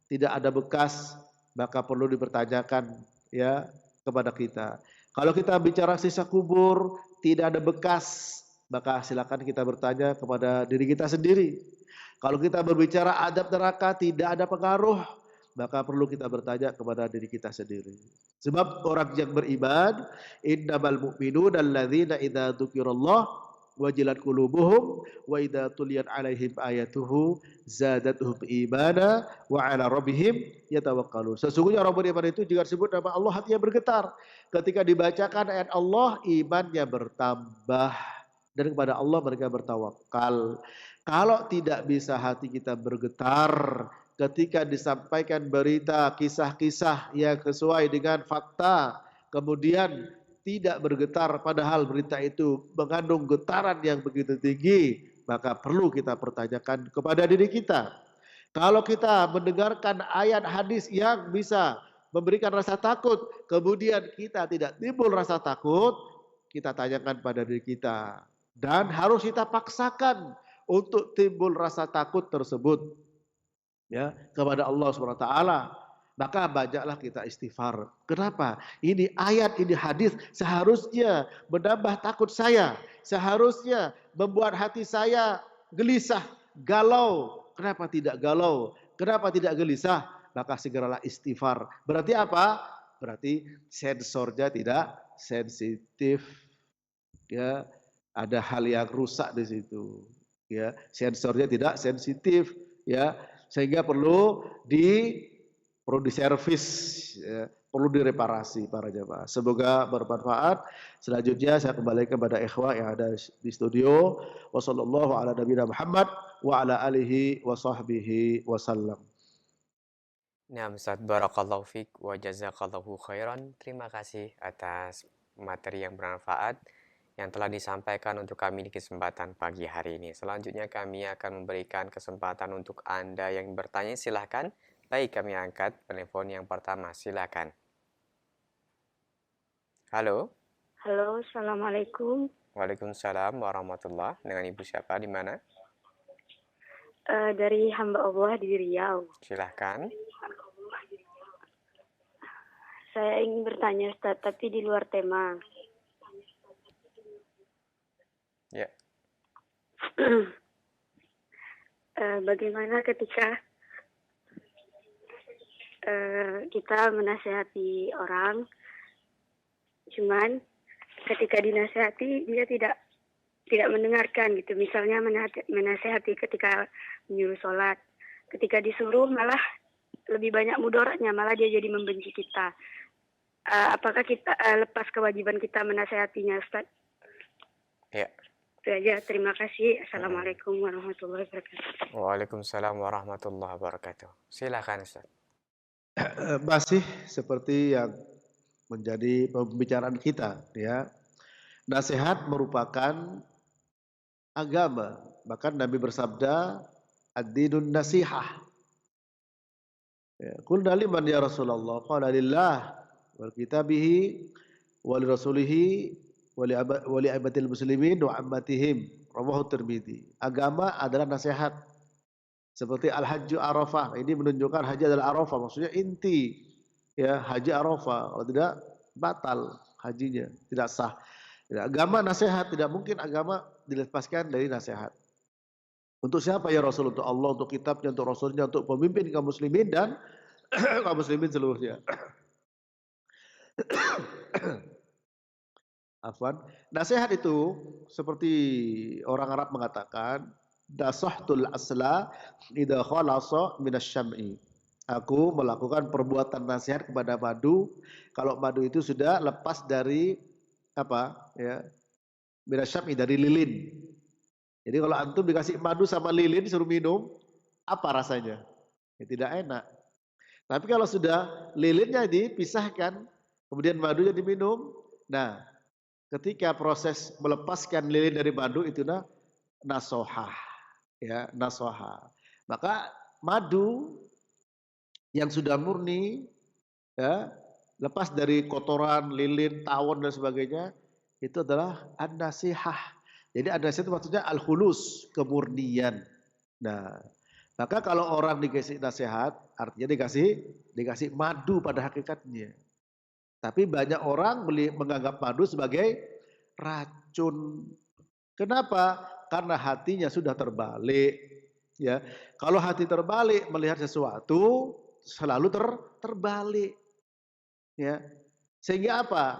tidak ada bekas, maka perlu dipertanyakan ya kepada kita. Kalau kita bicara sisa kubur tidak ada bekas, maka silakan kita bertanya kepada diri kita sendiri. Kalau kita berbicara adab neraka tidak ada pengaruh, maka perlu kita bertanya kepada diri kita sendiri. Sebab orang yang beriman, innamal mu'minuna alladzina idza dzukirallah wajilat qulubuhum wa idza tuliyat alaihim ayatuhu zadatuhum imana wa ala rabbihim yatawakkalun. Sesungguhnya orang beriman itu jika disebut nama Allah hatinya bergetar. Ketika dibacakan ayat Allah imannya bertambah dan kepada Allah mereka bertawakal. Kalau tidak bisa hati kita bergetar ketika disampaikan berita kisah-kisah yang sesuai dengan fakta, kemudian tidak bergetar padahal berita itu mengandung getaran yang begitu tinggi, maka perlu kita pertanyakan kepada diri kita. Kalau kita mendengarkan ayat hadis yang bisa memberikan rasa takut, kemudian kita tidak timbul rasa takut, kita tanyakan pada diri kita. Dan harus kita paksakan untuk timbul rasa takut tersebut, ya, kepada Allah Subhanahu wa taala. Maka bajaklah kita istighfar. Kenapa? Ini ayat, ini hadis seharusnya menambah takut saya, seharusnya membuat hati saya gelisah, galau. Kenapa tidak galau? Kenapa tidak gelisah? Maka segeralah istighfar. Berarti apa? Berarti sensornya tidak sensitif. Ya, ada hal yang rusak di situ. Ya, sensornya tidak sensitif. Ya, sehingga perlu diservis, ya, perlu direparasi para jamaah. Semoga bermanfaat. Selanjutnya saya kembali kepada ikhwah yang ada di studio. Wassallallahu ala nabiyina Muhammad wa ala alihi wa sahbihi wasallam. Nah, Ustaz, barakallahu fiq wa jazakallahu khairan. Terima kasih atas materi yang bermanfaat yang telah disampaikan untuk kami di kesempatan pagi hari ini. Selanjutnya kami akan memberikan kesempatan untuk Anda yang bertanya, silahkan. Baik, kami angkat telepon yang pertama, silahkan. Halo. Halo, Assalamualaikum. Waalaikumsalam warahmatullah. Dengan Ibu siapa, di mana? Dari hamba Allah di Riau. Silahkan. Saya ingin bertanya, Ustaz, tapi di luar tema. Ya. Bagaimana ketika kita menasehati orang, cuman ketika dinasehati dia tidak mendengarkan gitu. Misalnya menasehati ketika menyuruh sholat, ketika disuruh malah lebih banyak mudaratnya, malah dia jadi membenci kita. Apakah kita lepas kewajiban kita menasehatinya, Ustaz? Ya. Itu aja. Terima kasih. Assalamualaikum warahmatullahi wabarakatuh. Waalaikumsalam warahmatullahi wabarakatuh. Silakan, Ustaz. Masih seperti yang menjadi pembicaraan kita, ya. Nasihat merupakan agama. Bahkan Nabi bersabda, ad-dinun nasihah. Qulna liman ya Rasulullah? Qala lillah wal kitabihi wal rasulihi wali aibatil muslimin wa ammatihim. Rawahu Tirmidzi. Agama adalah nasihat. Seperti al-hajju Arafah. Ini menunjukkan haji adalah Arafah, maksudnya inti. Ya, haji Arafah. Kalau tidak batal hajinya, tidak sah. Agama nasihat, tidak mungkin agama dilepaskan dari nasihat. Untuk siapa ya Rasul? Untuk Allah, untuk kitabnya, untuk Rasulnya, untuk pemimpin kaum muslimin dan kaum muslimin seluruhnya. Afwan. Nasihat itu seperti orang Arab mengatakan, dasahtul asla idza khalasa minasyam'i. Aku melakukan perbuatan nasihat kepada madu kalau madu itu sudah lepas dari apa? Ya. Minasyam'i, dari lilin. Jadi kalau antum dikasih madu sama lilin suruh minum, apa rasanya? Ya, tidak enak. Tapi kalau sudah lilinnya dipisahkan, kemudian madunya diminum, nah ketika proses melepaskan lilin dari madu itu nasohah, ya nasohah. Maka madu yang sudah murni, ya lepas dari kotoran, lilin, tawon dan sebagainya, itu adalah an-nasihah. Jadi an-nasihah itu maksudnya al-khulus, kemurnian. Nah, maka kalau orang dikasih nasihat, artinya dikasih madu pada hakikatnya. Tapi banyak orang menganggap madu sebagai racun. Kenapa? Karena hatinya sudah terbalik. Ya, kalau hati terbalik melihat sesuatu selalu terbalik. Ya, sehingga apa?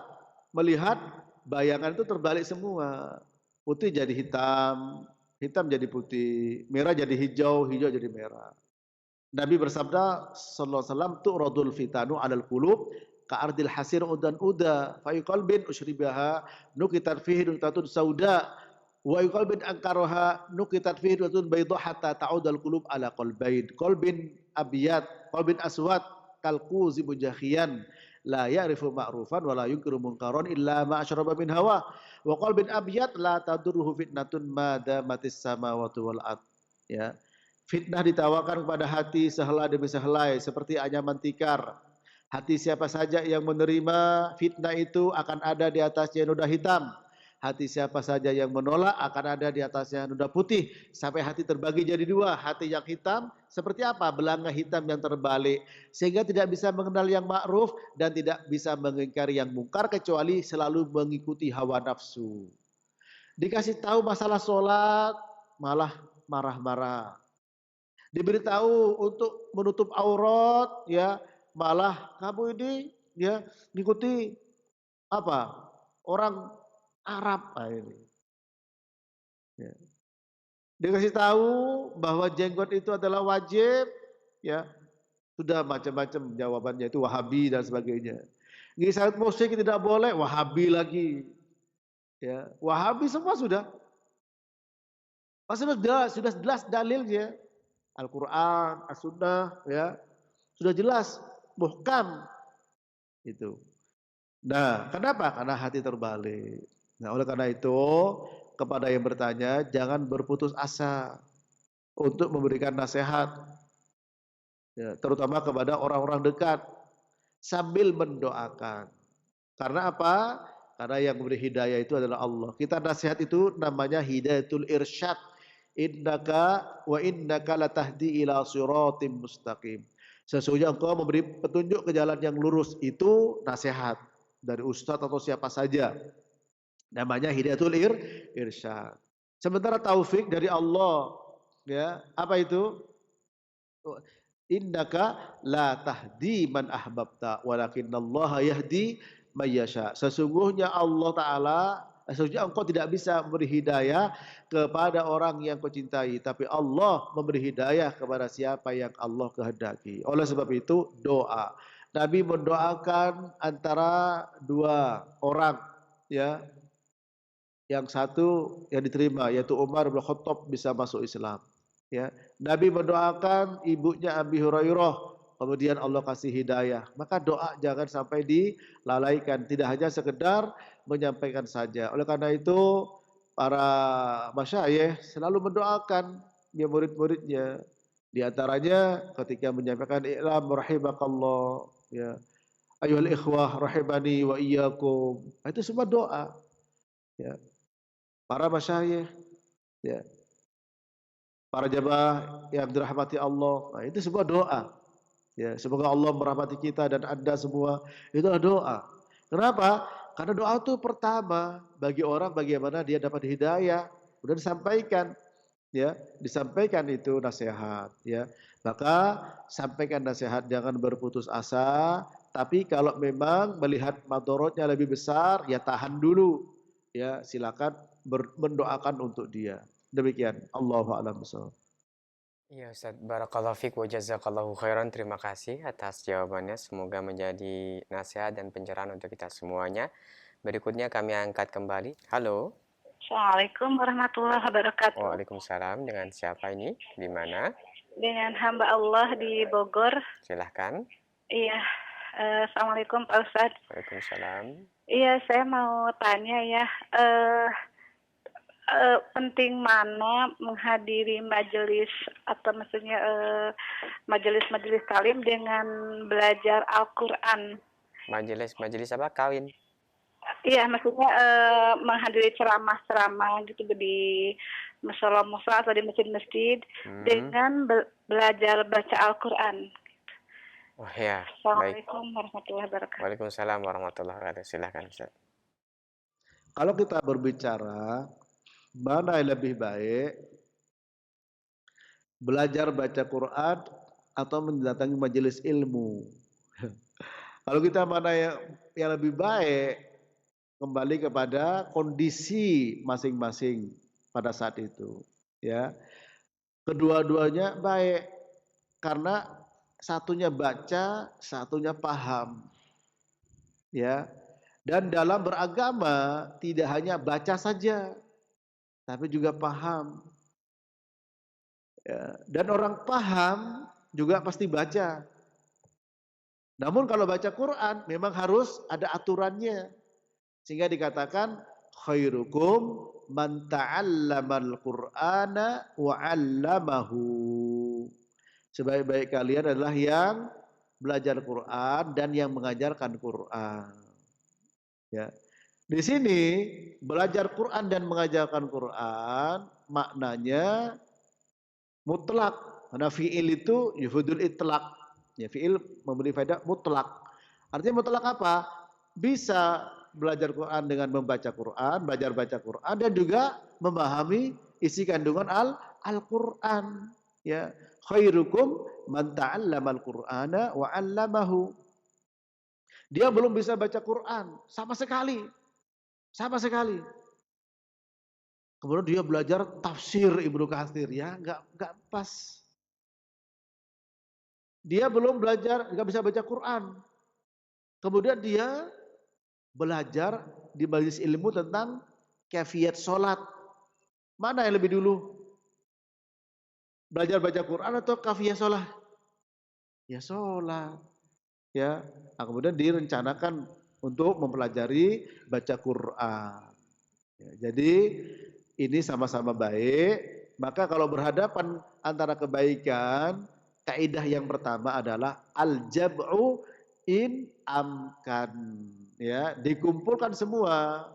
Melihat bayangan itu terbalik semua. Putih jadi hitam, hitam jadi putih, merah jadi hijau, hijau jadi merah. Nabi bersabda sallallahu alaihi wasallam, tu'radul fitanu 'alal qulub ka'ardil hasir udan uda fa qalbin ushribaha nukitat fihi nukitatun sauda wa qalbin ankaraha nukitat fihi nukitatun bayda hatta ta'udal qulub ala qalbain qalbin abyad qalbin aswad kalquzi mujahiyan la ya'rifu ma'rufan wa la yunkiru munkaran illa ma asyraba min hawa wa qalbin abyad la tadurruhu fitnatun ma damatis samawati wal ard. Ya, fitnah ditawarkan kepada hati sehelai demi sehelai seperti anyaman tikar. Hati siapa saja yang menerima fitnah itu akan ada di atasnya noda hitam. Hati siapa saja yang menolak akan ada di atasnya noda putih. Sampai hati terbagi jadi dua. Hati yang hitam seperti apa? Belanga hitam yang terbalik. Sehingga tidak bisa mengenal yang ma'ruf dan tidak bisa mengingkari yang mungkar kecuali selalu mengikuti hawa nafsu. Dikasih tahu masalah sholat malah marah-marah. Diberitahu untuk menutup aurat, ya malah kamu ini ya mengikuti apa? Orang Arab ini. Ya. Dikasih tahu bahwa jenggot itu adalah wajib, ya Sudah macam-macam jawabannya, itu Wahabi dan sebagainya. Ngisahit musik tidak boleh, Wahabi lagi. Ya, Wahabi semua sudah. Pasti sudah jelas dalilnya. Al-Quran, As-Sunnah, ya. Sudah jelas, muhkam. Itu. Nah, kenapa? Karena hati terbalik. Nah, oleh karena itu, kepada yang bertanya, jangan berputus asa untuk memberikan nasihat. Ya, terutama kepada orang-orang dekat. Sambil mendoakan. Karena apa? Karena yang memberi hidayah itu adalah Allah. Kita nasihat itu namanya hidayatul irsyad. Innaka latahdi ila siratim mustaqim. Sesungguhnya engkau memberi petunjuk ke jalan yang lurus. Itu nasihat dari ustadz atau siapa saja. Namanya hidayatul irsyad. Sementara taufik dari Allah. Ya, apa itu? Innaka la tahdi man ahbabta walakinallaha yahdi mayyasha. Sesungguhnya sesungguhnya engkau tidak bisa memberi hidayah kepada orang yang kau cintai, tapi Allah memberi hidayah kepada siapa yang Allah kehendaki. Oleh sebab itu doa. Nabi mendoakan antara dua orang, ya. Yang satu yang diterima yaitu Umar bin Khattab bisa masuk Islam. Ya, Nabi mendoakan ibunya Abi Hurairah, kemudian Allah kasih hidayah. Maka doa jangan sampai dilalaikan, tidak hanya sekedar menyampaikan saja. Oleh karena itu para masyayikh selalu mendoakan ya murid-muridnya. Di antaranya ketika menyampaikan i'lam rahimakallah, ya. Ayyuhal ikhwah rahibani wa iyyakum. Itu semua doa. Ya. Para masyayikh, ya. Para jamaah yang dirahmati Allah, nah, itu sebuah doa. Ya, semoga Allah merahmati kita dan Anda semua. Itu adalah doa. Kenapa? Karena doa itu pertama bagi orang bagaimana dia dapat hidayah. Kemudian disampaikan, ya, disampaikan itu nasihat, ya. Maka sampaikan nasihat, jangan berputus asa. Tapi kalau memang melihat madorotnya lebih besar, ya tahan dulu. Ya, silakan mendoakan untuk dia. Demikian. Allahu a'lam bishawab. Iya Ustaz, barakallahu fiik wa jazakallahu khairan. Terima kasih atas jawabannya. Semoga menjadi nasihat dan pencerahan untuk kita semuanya. Berikutnya kami angkat kembali. Halo. Assalamualaikum warahmatullahi wabarakatuh. Waalaikumsalam. Dengan siapa ini? Di mana? Dengan hamba Allah di Bogor. Silahkan. Iya. Assalamualaikum Pak Ustadz. Waalaikumsalam. Iya, saya mau tanya ya. Penting mana menghadiri majelis atau maksudnya majelis-majelis talim dengan belajar Al-Quran? Majelis apa? Kawin? Iya, maksudnya menghadiri ceramah-ceramah gitu di musola-musola atau di masjid-masjid dengan belajar baca Al-Quran. Oh ya, Assalamualaikum warahmatullahi wabarakatuh. Waalaikumsalam warahmatullahi wabarakatuh. Silahkan Ustaz. Kalau kita berbicara mana yang lebih baik, belajar baca Quran atau mendatangi majelis ilmu? Kalau kita mana yang lebih baik, kembali kepada kondisi masing-masing pada saat itu, ya. Kedua-duanya baik karena satunya baca, satunya paham, ya. Dan dalam beragama tidak hanya baca saja, tapi juga paham. Ya. Dan orang paham juga pasti baca. Namun kalau baca Quran memang harus ada aturannya. Sehingga dikatakan khairukum man ta'allamal Qur'ana wa 'allamahu. Sebaik-baik kalian adalah yang belajar Quran dan yang mengajarkan Quran. Ya. Di sini belajar Quran dan mengajarkan Quran maknanya mutlak. Karena fi'il itu yufidul itlaq. Ya, fi'il memberi faedah mutlak. Artinya mutlak apa? Bisa belajar Quran dengan membaca Quran, belajar baca Quran dan juga memahami isi kandungan Al-Quran. Ya, khairukum man ta'allamal Qur'ana wa 'allamahu. Dia belum bisa baca Quran sama sekali. Sama sekali. Kemudian dia belajar tafsir Ibnu Katsir, ya, enggak pas. Dia belum belajar, nggak bisa baca Quran. Kemudian dia belajar di majelis ilmu tentang kaifiat sholat. Mana yang lebih dulu? Belajar baca Quran atau kaifiat sholat? Ya sholat. Ya, nah, kemudian direncanakan untuk mempelajari baca Quran. Ya, jadi ini sama-sama baik. Maka kalau berhadapan antara kebaikan, kaidah yang pertama adalah al-jab'u in amkan. Ya, dikumpulkan semua.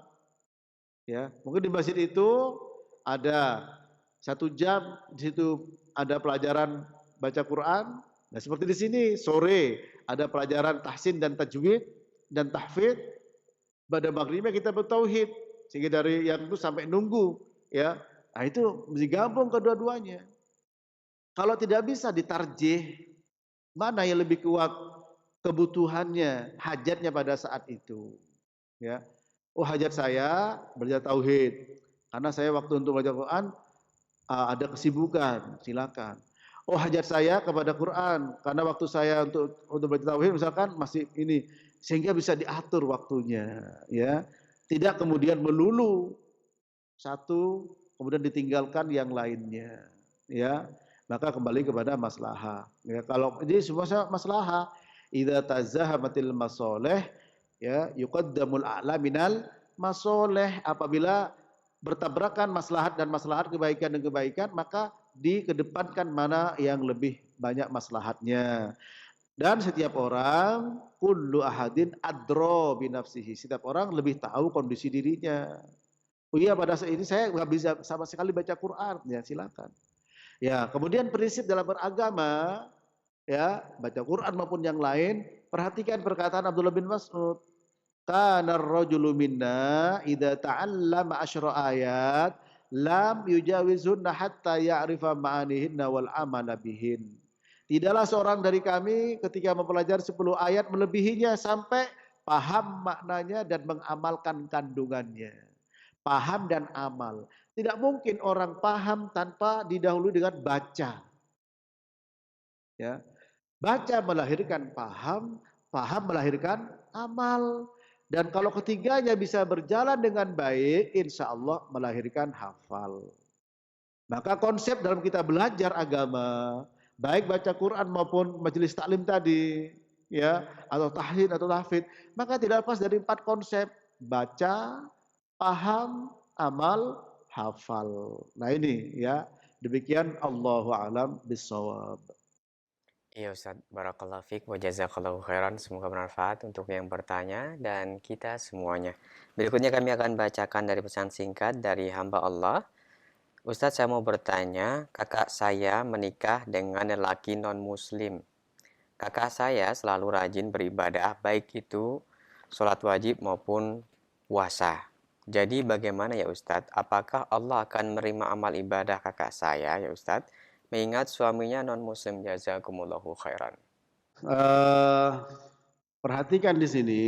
Ya, mungkin di masjid itu ada 1 jam, di situ ada pelajaran baca Quran. Nah, seperti di sini sore ada pelajaran tahsin dan tajwid dan tahfidz. Pada maghribnya kita bertauhid sehingga dari yang itu sampai nunggu, ya. Nah, itu digabung kedua-duanya. Kalau tidak bisa ditarjih, mana yang lebih kuat kebutuhannya, hajatnya pada saat itu, ya. Oh, hajat saya belajar tauhid. Karena saya waktu untuk belajar Quran ada kesibukan, silakan. Oh, hajat saya kepada Quran karena waktu saya untuk belajar tauhid misalkan masih ini, sehingga bisa diatur waktunya, ya. Tidak kemudian melulu satu kemudian ditinggalkan yang lainnya, ya. Maka kembali kepada maslahah. Ya, kalau ini semua maslahah, idza tazahamatil masoleh, ya, yuqaddamul a'la minal masoleh. Apabila bertabrakan maslahat dan maslahat, kebaikan dan kebaikan, maka dikedepankan mana yang lebih banyak maslahatnya. Dan setiap orang, kullu ahadin adro binafsihi, setiap orang lebih tahu kondisi dirinya. Oh iya, pada saat ini saya nggak bisa sama sekali baca Quran, ya silakan. Ya, kemudian prinsip dalam beragama, ya, baca Quran maupun yang lain, perhatikan perkataan Abdullah bin Mas'ud. Kana ar-rajulu minna idza ta'allama asyra ayat lam yujawizunna hatta ya'rifa ma'anihinna wal amala bihin. Tidaklah seorang dari kami ketika mempelajari 10 ayat melebihinya sampai paham maknanya dan mengamalkan kandungannya. Paham dan amal. Tidak mungkin orang paham tanpa didahului dengan baca. Ya. Baca melahirkan paham, paham melahirkan amal. Dan kalau ketiganya bisa berjalan dengan baik, insya Allah melahirkan hafal. Maka konsep dalam kita belajar agama, baik baca Quran maupun majelis taklim tadi, ya, atau tahlil atau tahfidz, maka tidak lepas dari 4 konsep: baca, paham, amal, hafal. Nah ini, ya, demikian Allahu a'lam bishawab. Iya Ustadz, barakallahu fiik wa jazakallahu khairan. Semoga bermanfaat untuk yang bertanya dan kita semuanya. Berikutnya kami akan bacakan dari pesan singkat dari hamba Allah. Ustadz, saya mau bertanya, kakak saya menikah dengan lelaki non-muslim. Kakak saya selalu rajin beribadah, baik itu sholat wajib maupun puasa. Jadi bagaimana ya Ustadz? Apakah Allah akan menerima amal ibadah kakak saya ya Ustadz? Mengingat suaminya non-muslim, jazakumullahu khairan. Perhatikan di sini,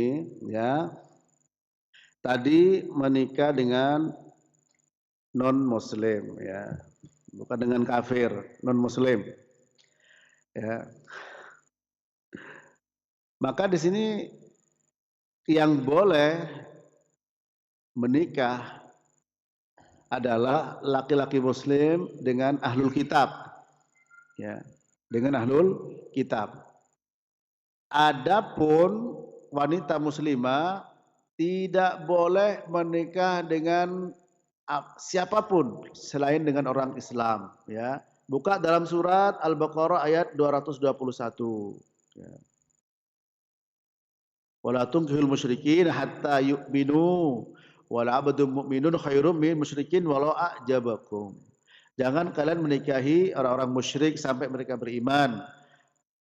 ya. Tadi menikah dengan non-muslim, ya. Bukan dengan kafir, non-muslim. Ya. Maka di sini yang boleh menikah adalah laki-laki muslim dengan ahlul kitab. Ya, dengan ahlul kitab. Adapun wanita muslimah tidak boleh menikah dengan siapapun selain dengan orang Islam, ya. Buka dalam surat Al-Baqarah ayat 221, ya. Wala tunkihul musyrikin hatta yu'minu wala abdun mu'minun khairum min musyrikin walau a'jabakum. Jangan kalian menikahi orang-orang musyrik sampai mereka beriman.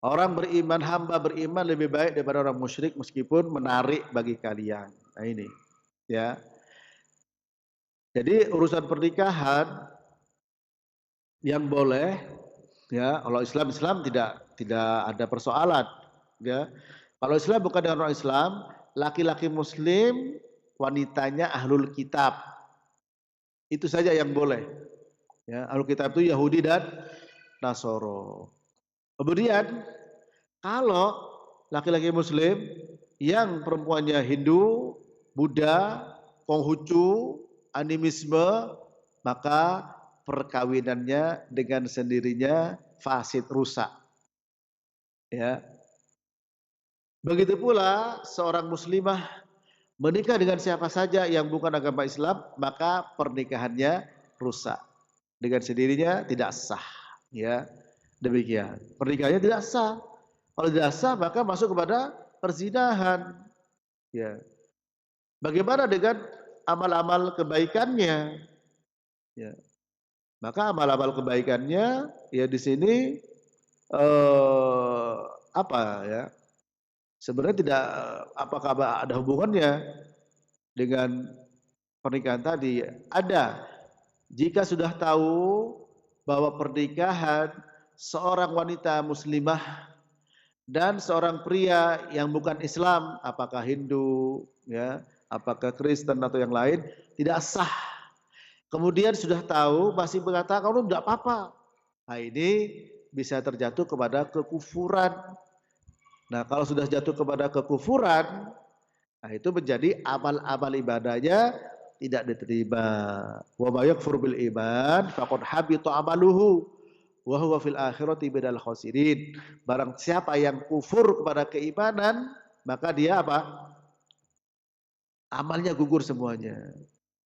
Orang beriman, hamba beriman lebih baik daripada orang musyrik meskipun menarik bagi kalian. Nah ini, ya. Jadi urusan pernikahan yang boleh, ya, kalau Islam tidak ada persoalan, ya. Kalau Islam bukan dengan orang Islam, laki-laki muslim, wanitanya ahlul kitab. Itu saja yang boleh. Ya, ahlul kitab itu Yahudi dan Nasoro. Kemudian Kalau laki-laki muslim yang perempuannya Hindu, Buddha, Konghucu, animisme, maka perkawinannya dengan sendirinya fasid, rusak. Ya. Begitu pula seorang muslimah menikah dengan siapa saja yang bukan agama Islam, maka pernikahannya rusak. Dengan sendirinya tidak sah. Ya, demikian. Pernikahannya tidak sah. Kalau tidak sah, maka masuk kepada perzinahan. Ya. Bagaimana dengan amal-amal kebaikannya? Ya. Maka amal-amal kebaikannya ya di sini apa ya? Sebenarnya tidak, apakah ada hubungannya dengan pernikahan tadi? Ada. Jika sudah tahu bahwa pernikahan seorang wanita muslimah dan seorang pria yang bukan Islam, apakah Hindu, ya, apakah Kristen atau yang lain, tidak sah. Kemudian sudah tahu masih mengatakan kamu tidak apa-apa. Nah, ini bisa terjatuh kepada kekufuran. Nah, kalau sudah jatuh kepada kekufuran, nah itu menjadi amal-amal ibadahnya tidak diterima. Wa may yakfur bil iman faqad habita amaluhu wa huwa fil akhirati minal khasirin. Barang siapa yang kufur kepada keimanan, maka dia apa? Amalnya gugur semuanya.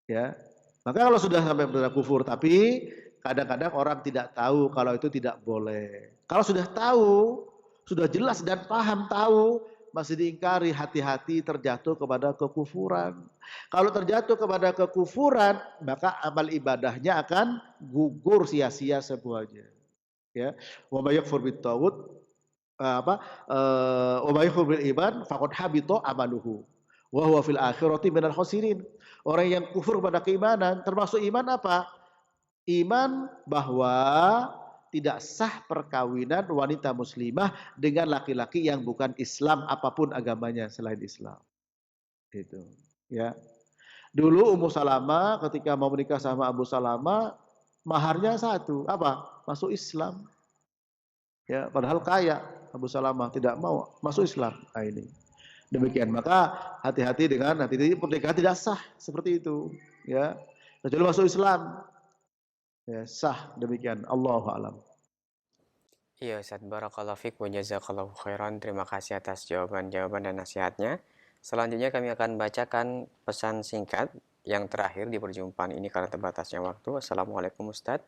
Ya. Maka kalau sudah sampai benar kufur, tapi kadang-kadang orang tidak tahu kalau itu tidak boleh. Kalau sudah tahu, sudah jelas dan paham tahu, masih diingkari, hati-hati terjatuh kepada kekufuran. Kalau terjatuh kepada kekufuran, maka amal ibadahnya akan gugur sia-sia semuanya. Ya, wa may yakfur bit-taghut wa may yakfur bil iman faqad habita amaluhu wa huwa fil akhirati minal khasirin. Orang yang kufur pada keimanan, termasuk iman apa? Iman bahwa tidak sah perkawinan wanita muslimah dengan laki-laki yang bukan Islam apapun agamanya selain Islam. Gitu. Ya. Dulu Ummu Salamah ketika mau menikah sama Abu Salamah, maharnya satu, apa? Masuk Islam. Ya, padahal kaya Abu Salamah tidak mau masuk Islam. Nah, ini. Demikian, maka hati-hati dengan nanti pernikahan tidak sah seperti itu, ya. Kecuali masuk Islam, ya sah demikian. Allahu a'lam. Iya Ustaz, barakallahu fiik wa jazakallahu khairan. Terima kasih atas jawaban-jawaban dan nasihatnya. Selanjutnya kami akan bacakan pesan singkat yang terakhir di perjumpaan ini karena terbatasnya waktu. Assalamualaikum Ustaz.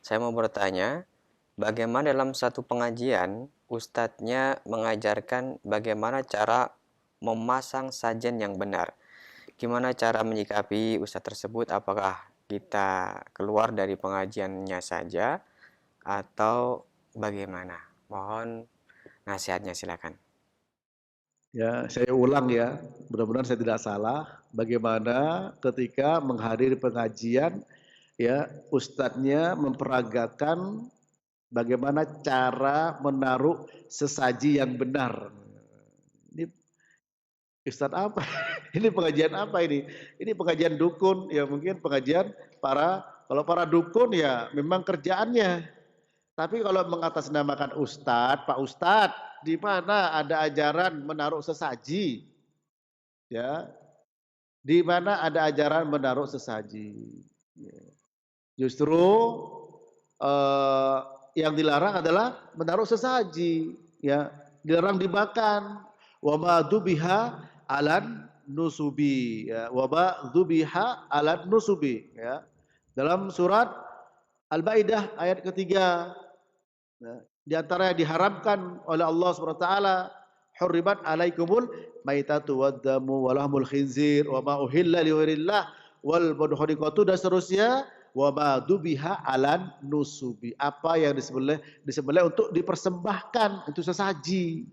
Saya mau bertanya, bagaimana dalam satu pengajian Ustadznya mengajarkan bagaimana cara memasang sajen yang benar? Gimana cara menyikapi Ustadz tersebut? Apakah kita keluar dari pengajiannya saja atau bagaimana? Mohon nasihatnya, silakan. Ya, saya ulang ya, mudah-mudahan saya tidak salah. Bagaimana ketika menghadiri pengajian, ya ustadznya memperagakan bagaimana cara menaruh sesaji yang benar. Ini ustadz apa? Ini pengajian apa ini? Ini pengajian dukun, ya mungkin pengajian kalau para dukun ya memang kerjaannya. Tapi kalau mengatasnamakan ustadz, Pak Ustadz, di mana ada ajaran menaruh sesaji? Ya, di mana ada ajaran menaruh sesaji? Ya. Justru yang dilarang adalah menaruh sesaji, ya, dilarang dimakan. Wa ma dzubiha alan nusubi, ya, wa ma dzubiha alan nusubi, ya. Dalam surat Al-Maidah ayat ketiga, ya, di antara yang diharamkan oleh Allah SWT, hurrimat alaikumul maitatu waddamu walahmul khinzir wa ma uhilla liwairillah wal mudhariqatu dan seterusnya, wa ma dubiha alan nusubi, apa yang disembelih untuk dipersembahkan, itu sesaji.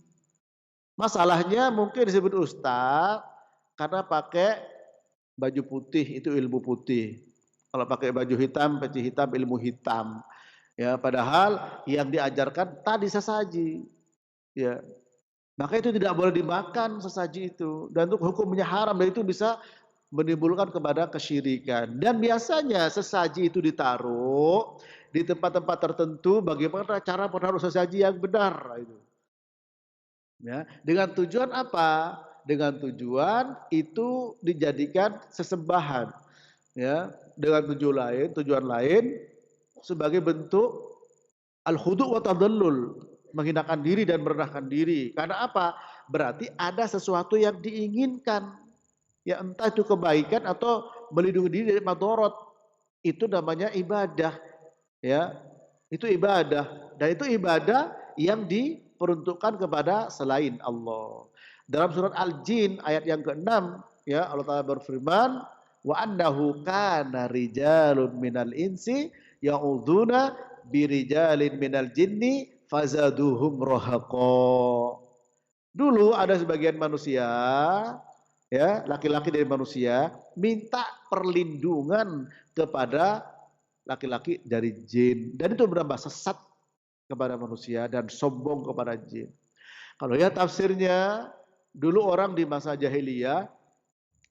Masalahnya mungkin disebut ustaz karena pakai baju putih, itu ilmu putih. Kalau pakai baju hitam, peci hitam, ilmu hitam. Ya, padahal yang diajarkan tadi sesaji. Ya. Maka itu tidak boleh dimakan sesaji itu, dan untuk hukumnya haram, dan itu bisa menimbulkan kepada kesyirikan. Dan biasanya sesaji itu ditaruh di tempat-tempat tertentu. Bagaimana cara menaruh sesaji yang benar itu? Ya, dengan tujuan apa? Dengan tujuan itu dijadikan sesembahan, ya, dengan tujuan lain sebagai bentuk al-khudu' wa tadallul, menghinakan diri dan merendahkan diri. Karena apa? Berarti ada sesuatu yang diinginkan, ya entah itu kebaikan atau melindungi diri dari madorot. Itu namanya ibadah, ya. Itu ibadah, dan itu ibadah yang diperuntukkan kepada selain Allah. Dalam surat Al-Jin ayat yang ke-6, ya, Allah Ta'ala berfirman, wa annahu kana rijalun minal insi ya'udzuuna birijalin minal jinni fazaduhum rahaqa. Dulu ada sebagian manusia, ya, laki-laki dari manusia minta perlindungan kepada laki-laki dari jin, dan itu menambah sesat kepada manusia dan sombong kepada jin. Kalau ya tafsirnya, dulu orang di masa jahiliyah,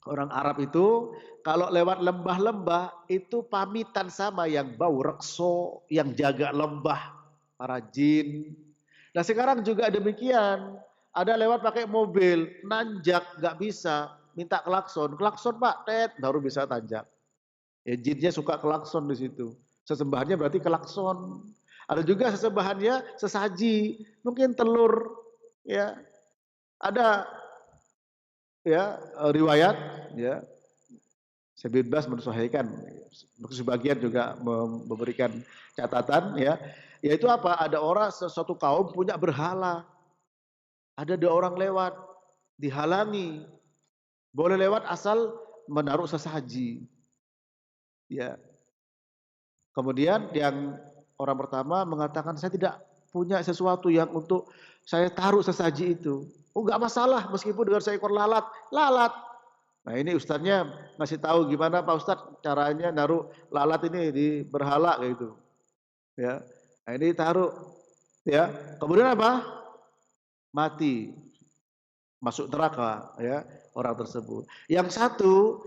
orang Arab itu kalau lewat lembah-lembah itu pamitan sama yang bau rekso, yang jaga lembah, para jin. Nah sekarang juga demikian, ada lewat pakai mobil, nanjak nggak bisa, minta klakson pak, tet, baru bisa tanjak. Ya jinnya suka klakson di situ. Sesembahannya berarti klakson. Ada juga sesembahannya sesaji, mungkin telur, ya. Ada ya riwayat, ya. Syekh Bas mensahihkan, sebagian juga memberikan catatan, ya. Yaitu apa? Ada orang, sesuatu kaum punya berhala. Ada 2 orang lewat, dihalangi. Boleh lewat asal menaruh sesaji. Ya. Kemudian yang orang pertama mengatakan, saya tidak punya sesuatu yang untuk saya taruh sesaji itu. Oh enggak masalah, meskipun dengan seekor lalat. Nah ini ustadznya ngasih tahu gimana Pak Ustadz caranya naruh lalat ini di berhala kayak gitu. Ya. Nah ini taruh, ya. Kemudian apa? Mati. Masuk neraka, ya, orang tersebut. Yang satu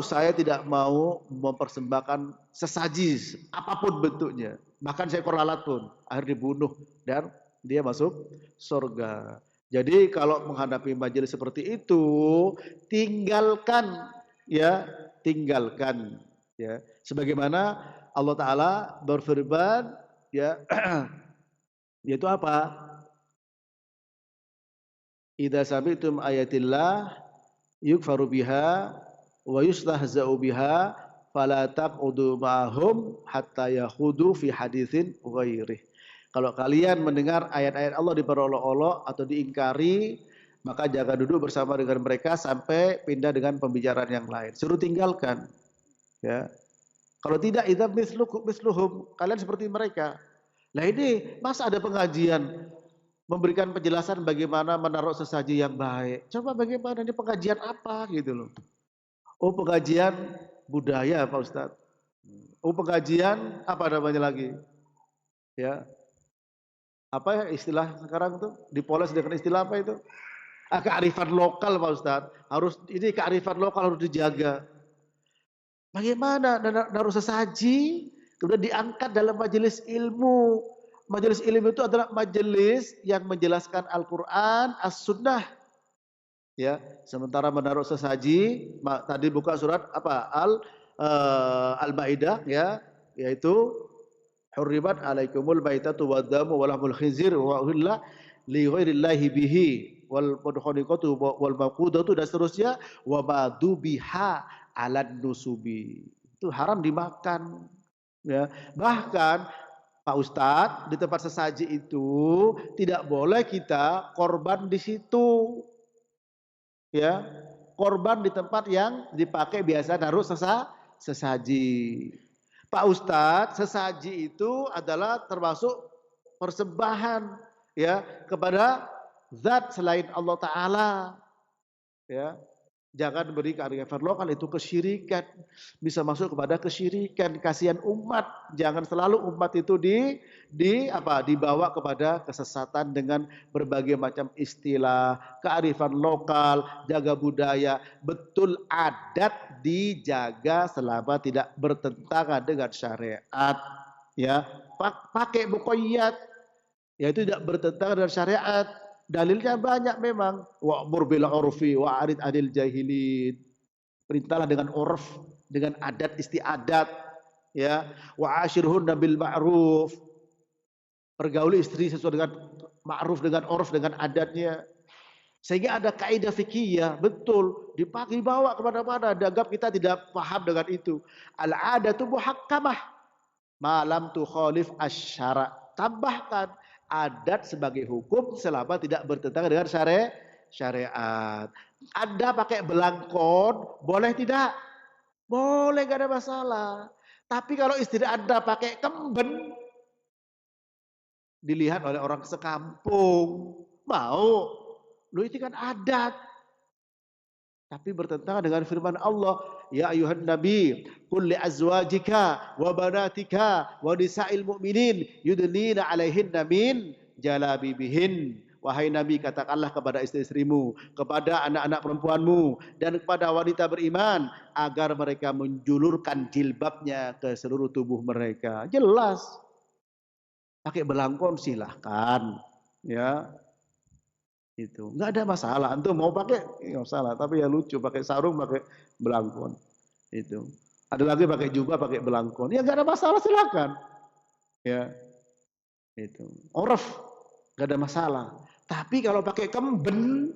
saya tidak mau mempersembahkan sesaji apapun bentuknya, bahkan seekor lalat pun, akhirnya dibunuh dan dia masuk surga. Jadi kalau menghadapi majelis seperti itu, tinggalkan, ya, sebagaimana Allah Ta'ala berfirman, ya, yaitu apa? Idza sami'tum ayatillah yukfaru biha wa yustahza'u biha fala taq'udu ma'hum hatta yakhudu fi haditsin ghairih. Kalau kalian mendengar ayat-ayat Allah diperolok-olok atau diingkari, maka jangan duduk bersama dengan mereka sampai pindah dengan pembicaraan yang lain. Suruh tinggalkan, ya. Kalau tidak, idza misluhum, kalian seperti mereka. Nah ini masa ada pengajian memberikan penjelasan bagaimana menaruh sesaji yang baik. Coba bagaimana, ini pengajian apa gitu loh. Oh pengajian budaya Pak Ustadz. Oh pengajian apa namanya lagi? Ya. Apa ya istilah sekarang tuh? Dipoles dengan istilah apa itu? Kearifan lokal Pak Ustadz. Ini kearifan lokal harus dijaga. Bagaimana naruh sesaji kemudian diangkat dalam majelis ilmu. Majelis ilmu itu adalah majelis yang menjelaskan Al-Quran, As-Sunnah. Ya, sementara menaruh sesaji, tadi buka surat apa? Al-Maidah, ya, yaitu hurrimat alaikumul baitatu waddamu walahmul khinzir wa uhilla li ghairillahi bihi wal mudkhaniqatu wal maqudatu dan seterusnya wa madubiha 'alan nusubi. Itu haram dimakan. Ya, bahkan Pak Ustadz, di tempat sesaji itu tidak boleh kita korban di situ. Ya, korban di tempat yang dipakai biasa naruh sesaji. Pak Ustadz, sesaji itu adalah termasuk persembahan, ya, kepada zat selain Allah Ta'ala. Ya. Jangan beri kearifan lokal, itu kesyirikan, bisa masuk kepada kesyirikan. Kasihan umat, jangan selalu umat itu dibawa kepada kesesatan dengan berbagai macam istilah, kearifan lokal, jaga budaya. Betul adat dijaga selama tidak bertentangan dengan syariat, ya. Pakai muqayyad, yaitu tidak bertentangan dengan syariat, Dalilnya banyak memang. Wa'mur bil 'urfi wa'rid 'anil jahilin. Perintahlah dengan urf, dengan adat istiadat, ya. Wa asyirhunna bil ma'ruf. Pergauli istri sesuai dengan ma'ruf, dengan urf, dengan adatnya. Sehingga ada kaidah fikih, betul, dipakai bawa kemana-mana. Dianggap kita tidak paham dengan itu. Al-adatu muhakkamah malam tu khalif asyara. Tambahkan adat sebagai hukum selama tidak bertentangan dengan syariat. Anda pakai belangkon, boleh tidak? Boleh, gak ada masalah. Tapi kalau istri Anda pakai kemben, dilihat oleh orang sekampung, mau. Lu itu kan adat. Tapi bertentangan dengan firman Allah, ya ayuhan nabi, qul li azwajika wa banatika wa nisa'il mu'minin yudnina 'alaihinna min jalabibihin. Wahai Nabi, katakanlah kepada istri-istrimu, kepada anak-anak perempuanmu, dan kepada wanita beriman, agar mereka menjulurkan jilbabnya ke seluruh tubuh mereka. Jelas. Pakai belangkon silahkan, ya. Itu nggak ada masalah. Antum mau pakai nggak masalah, tapi ya lucu pakai sarung, pakai belangkon. Itu. Ada lagi pakai jubah, pakai belangkon. Ya nggak ada masalah, silakan. Ya. Itu. Oraf nggak ada masalah. Tapi kalau pakai kemben,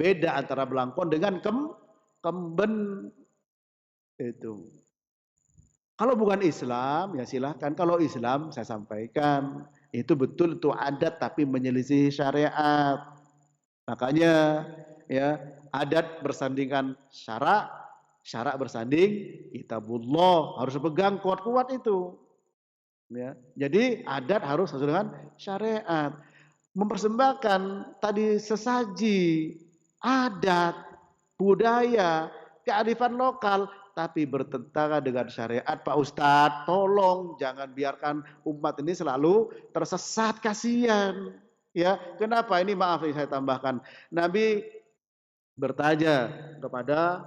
beda antara belangkon dengan kemben. Itu. Kalau bukan Islam, ya silahkan. Kalau Islam, saya sampaikan, itu betul, itu adat tapi menyelisih syariat. Makanya ya, adat bersandingkan syarak, syarak bersanding kitabullah, harus pegang kuat-kuat itu. Ya. Jadi adat harus sesuai dengan syariat. Mempersembahkan tadi sesaji, adat, budaya, kearifan lokal, tapi bertentangan dengan syariat, Pak Ustadz, tolong jangan biarkan umat ini selalu tersesat, kasihan. Ya, kenapa ini? Maaf, saya tambahkan. Nabi bertanya kepada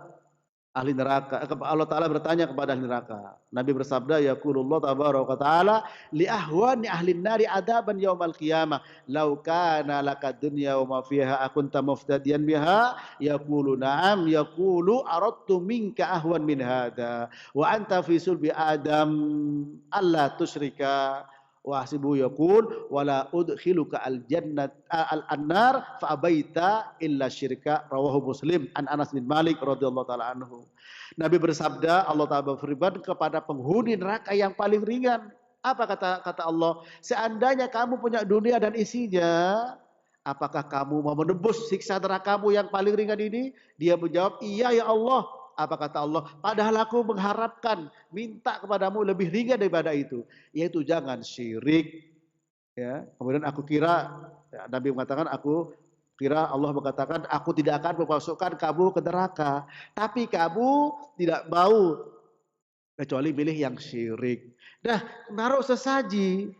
ahli neraka. Allah Ta'ala bertanya kepada ahli neraka. Nabi bersabda, yaqulullah tabaraka ta'ala li ahwani ahli nari adaban yaumal qiyamah law kana laka dunya wa ma fiha akunta muftadiyan biha yaqulu na'am yaqulu aradtu minka ahwan min hadha wa anta fi sulbi adam alla tusyrika wa hasibu yaqul wala udkhiluka al jannat al annar fa abaita illa syirka. Rawahu Muslim an Anas bin Malik radhiyallahu taala anhu. Nabi bersabda, Allah Ta'ala berfirman kepada penghuni neraka yang paling ringan. Apa kata Allah? Seandainya kamu punya dunia dan isinya, apakah kamu mau menebus siksa nerakamu yang paling ringan ini? Dia menjawab, iya ya Allah. Apa kata Allah? Padahal aku mengharapkan, minta kepadamu lebih ringan daripada itu, yaitu jangan syirik. Ya, kemudian aku kira, ya, Nabi mengatakan, aku kira Allah mengatakan, aku tidak akan memasukkan kamu ke neraka, tapi kamu tidak mau kecuali milih yang syirik. Nah, naruh sesaji,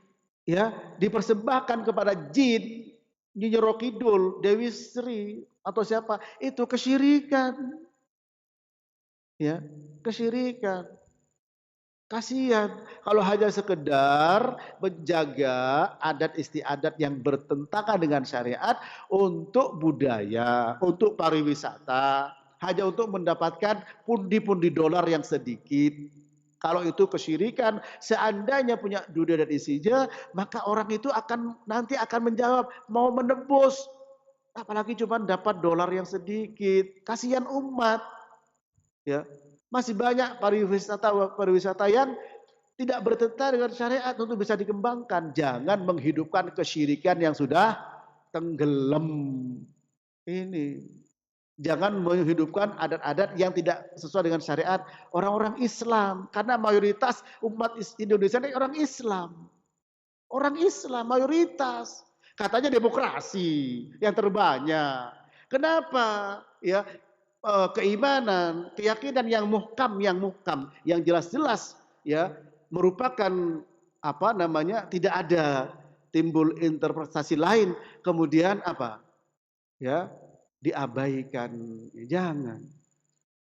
ya, dipersembahkan kepada jin, Nyi Roro Kidul, Dewi Sri atau siapa, itu kesyirikan. Ya, kesyirikan. Kasihan kalau hanya sekedar menjaga adat istiadat yang bertentangan dengan syariat untuk budaya, untuk pariwisata, hanya untuk mendapatkan pundi-pundi dolar yang sedikit. Kalau itu kesyirikan, seandainya punya dunia dan isinya, maka orang itu nanti akan menjawab mau menebus, apalagi cuma dapat dolar yang sedikit. Kasihan umat. Ya, masih banyak pariwisata yang tidak bertentangan dengan syariat untuk bisa dikembangkan. Jangan menghidupkan kesyirikan yang sudah tenggelam. Ini jangan menghidupkan adat-adat yang tidak sesuai dengan syariat orang-orang Islam, karena mayoritas umat Indonesia ini orang Islam. Orang Islam mayoritas. Katanya demokrasi yang terbanyak. Kenapa? Ya, keimanan, keyakinan yang muhkam, yang jelas-jelas ya merupakan tidak ada timbul interpretasi lain kemudian ya diabaikan. Jangan.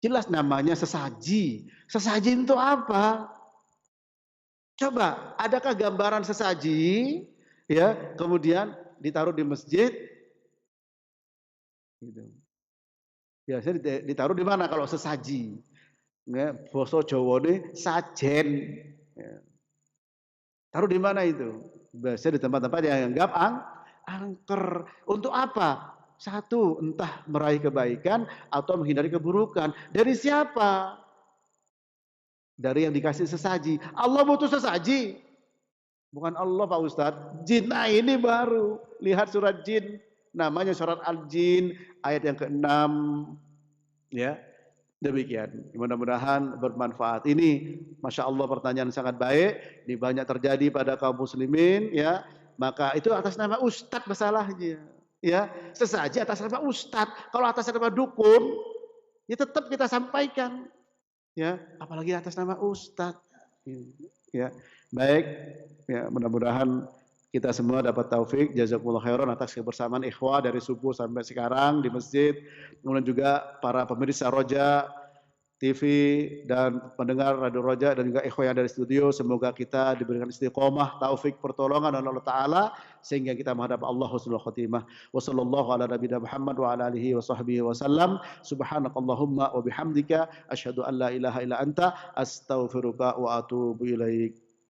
Jelas namanya sesaji. Sesaji itu apa? Coba, adakah gambaran sesaji ya kemudian ditaruh di masjid. Gitu. Biasanya ditaruh di mana kalau sesaji? Ya, basa Jawane sajen. Ya. Taruh di mana itu? Biasanya di tempat-tempat yang anggap angker. Untuk apa? Satu, entah meraih kebaikan atau menghindari keburukan. Dari siapa? Dari yang dikasih sesaji. Allah butuh sesaji. Bukan Allah Pak Ustadz. Jin. Nah ini baru. Lihat surat jin. Namanya surat Al-Jin. Ayat yang ke-6. Ya. Demikian. Mudah-mudahan bermanfaat. Ini Masya Allah pertanyaan sangat baik. Ini banyak terjadi pada kaum muslimin. Ya. Maka itu atas nama Ustadz masalahnya. Ya. Sesaji atas nama Ustadz. Kalau atas nama dukun. Ya tetap kita sampaikan. Ya. Apalagi atas nama Ustadz. Ya. Baik. Ya. Mudah-mudahan kita semua dapat taufik. Jazakumullah khairan atas kebersamaan ikhwah dari subuh sampai sekarang di masjid. Kemudian juga para pemirsa Roja TV dan pendengar Radio Roja dan juga ikhwah yang dari studio, semoga kita diberikan istiqomah, taufik, pertolongan oleh Allah Ta'ala sehingga kita menghadap Allah husnul khotimah. Wa sallallahu ala nabiyina Muhammad wa ala alihi wa sahbihi wa sallam. Subhanakallahumma wa bihamdika asyhadu an la ilaha illa anta astaghfiruka wa atubu ilaik.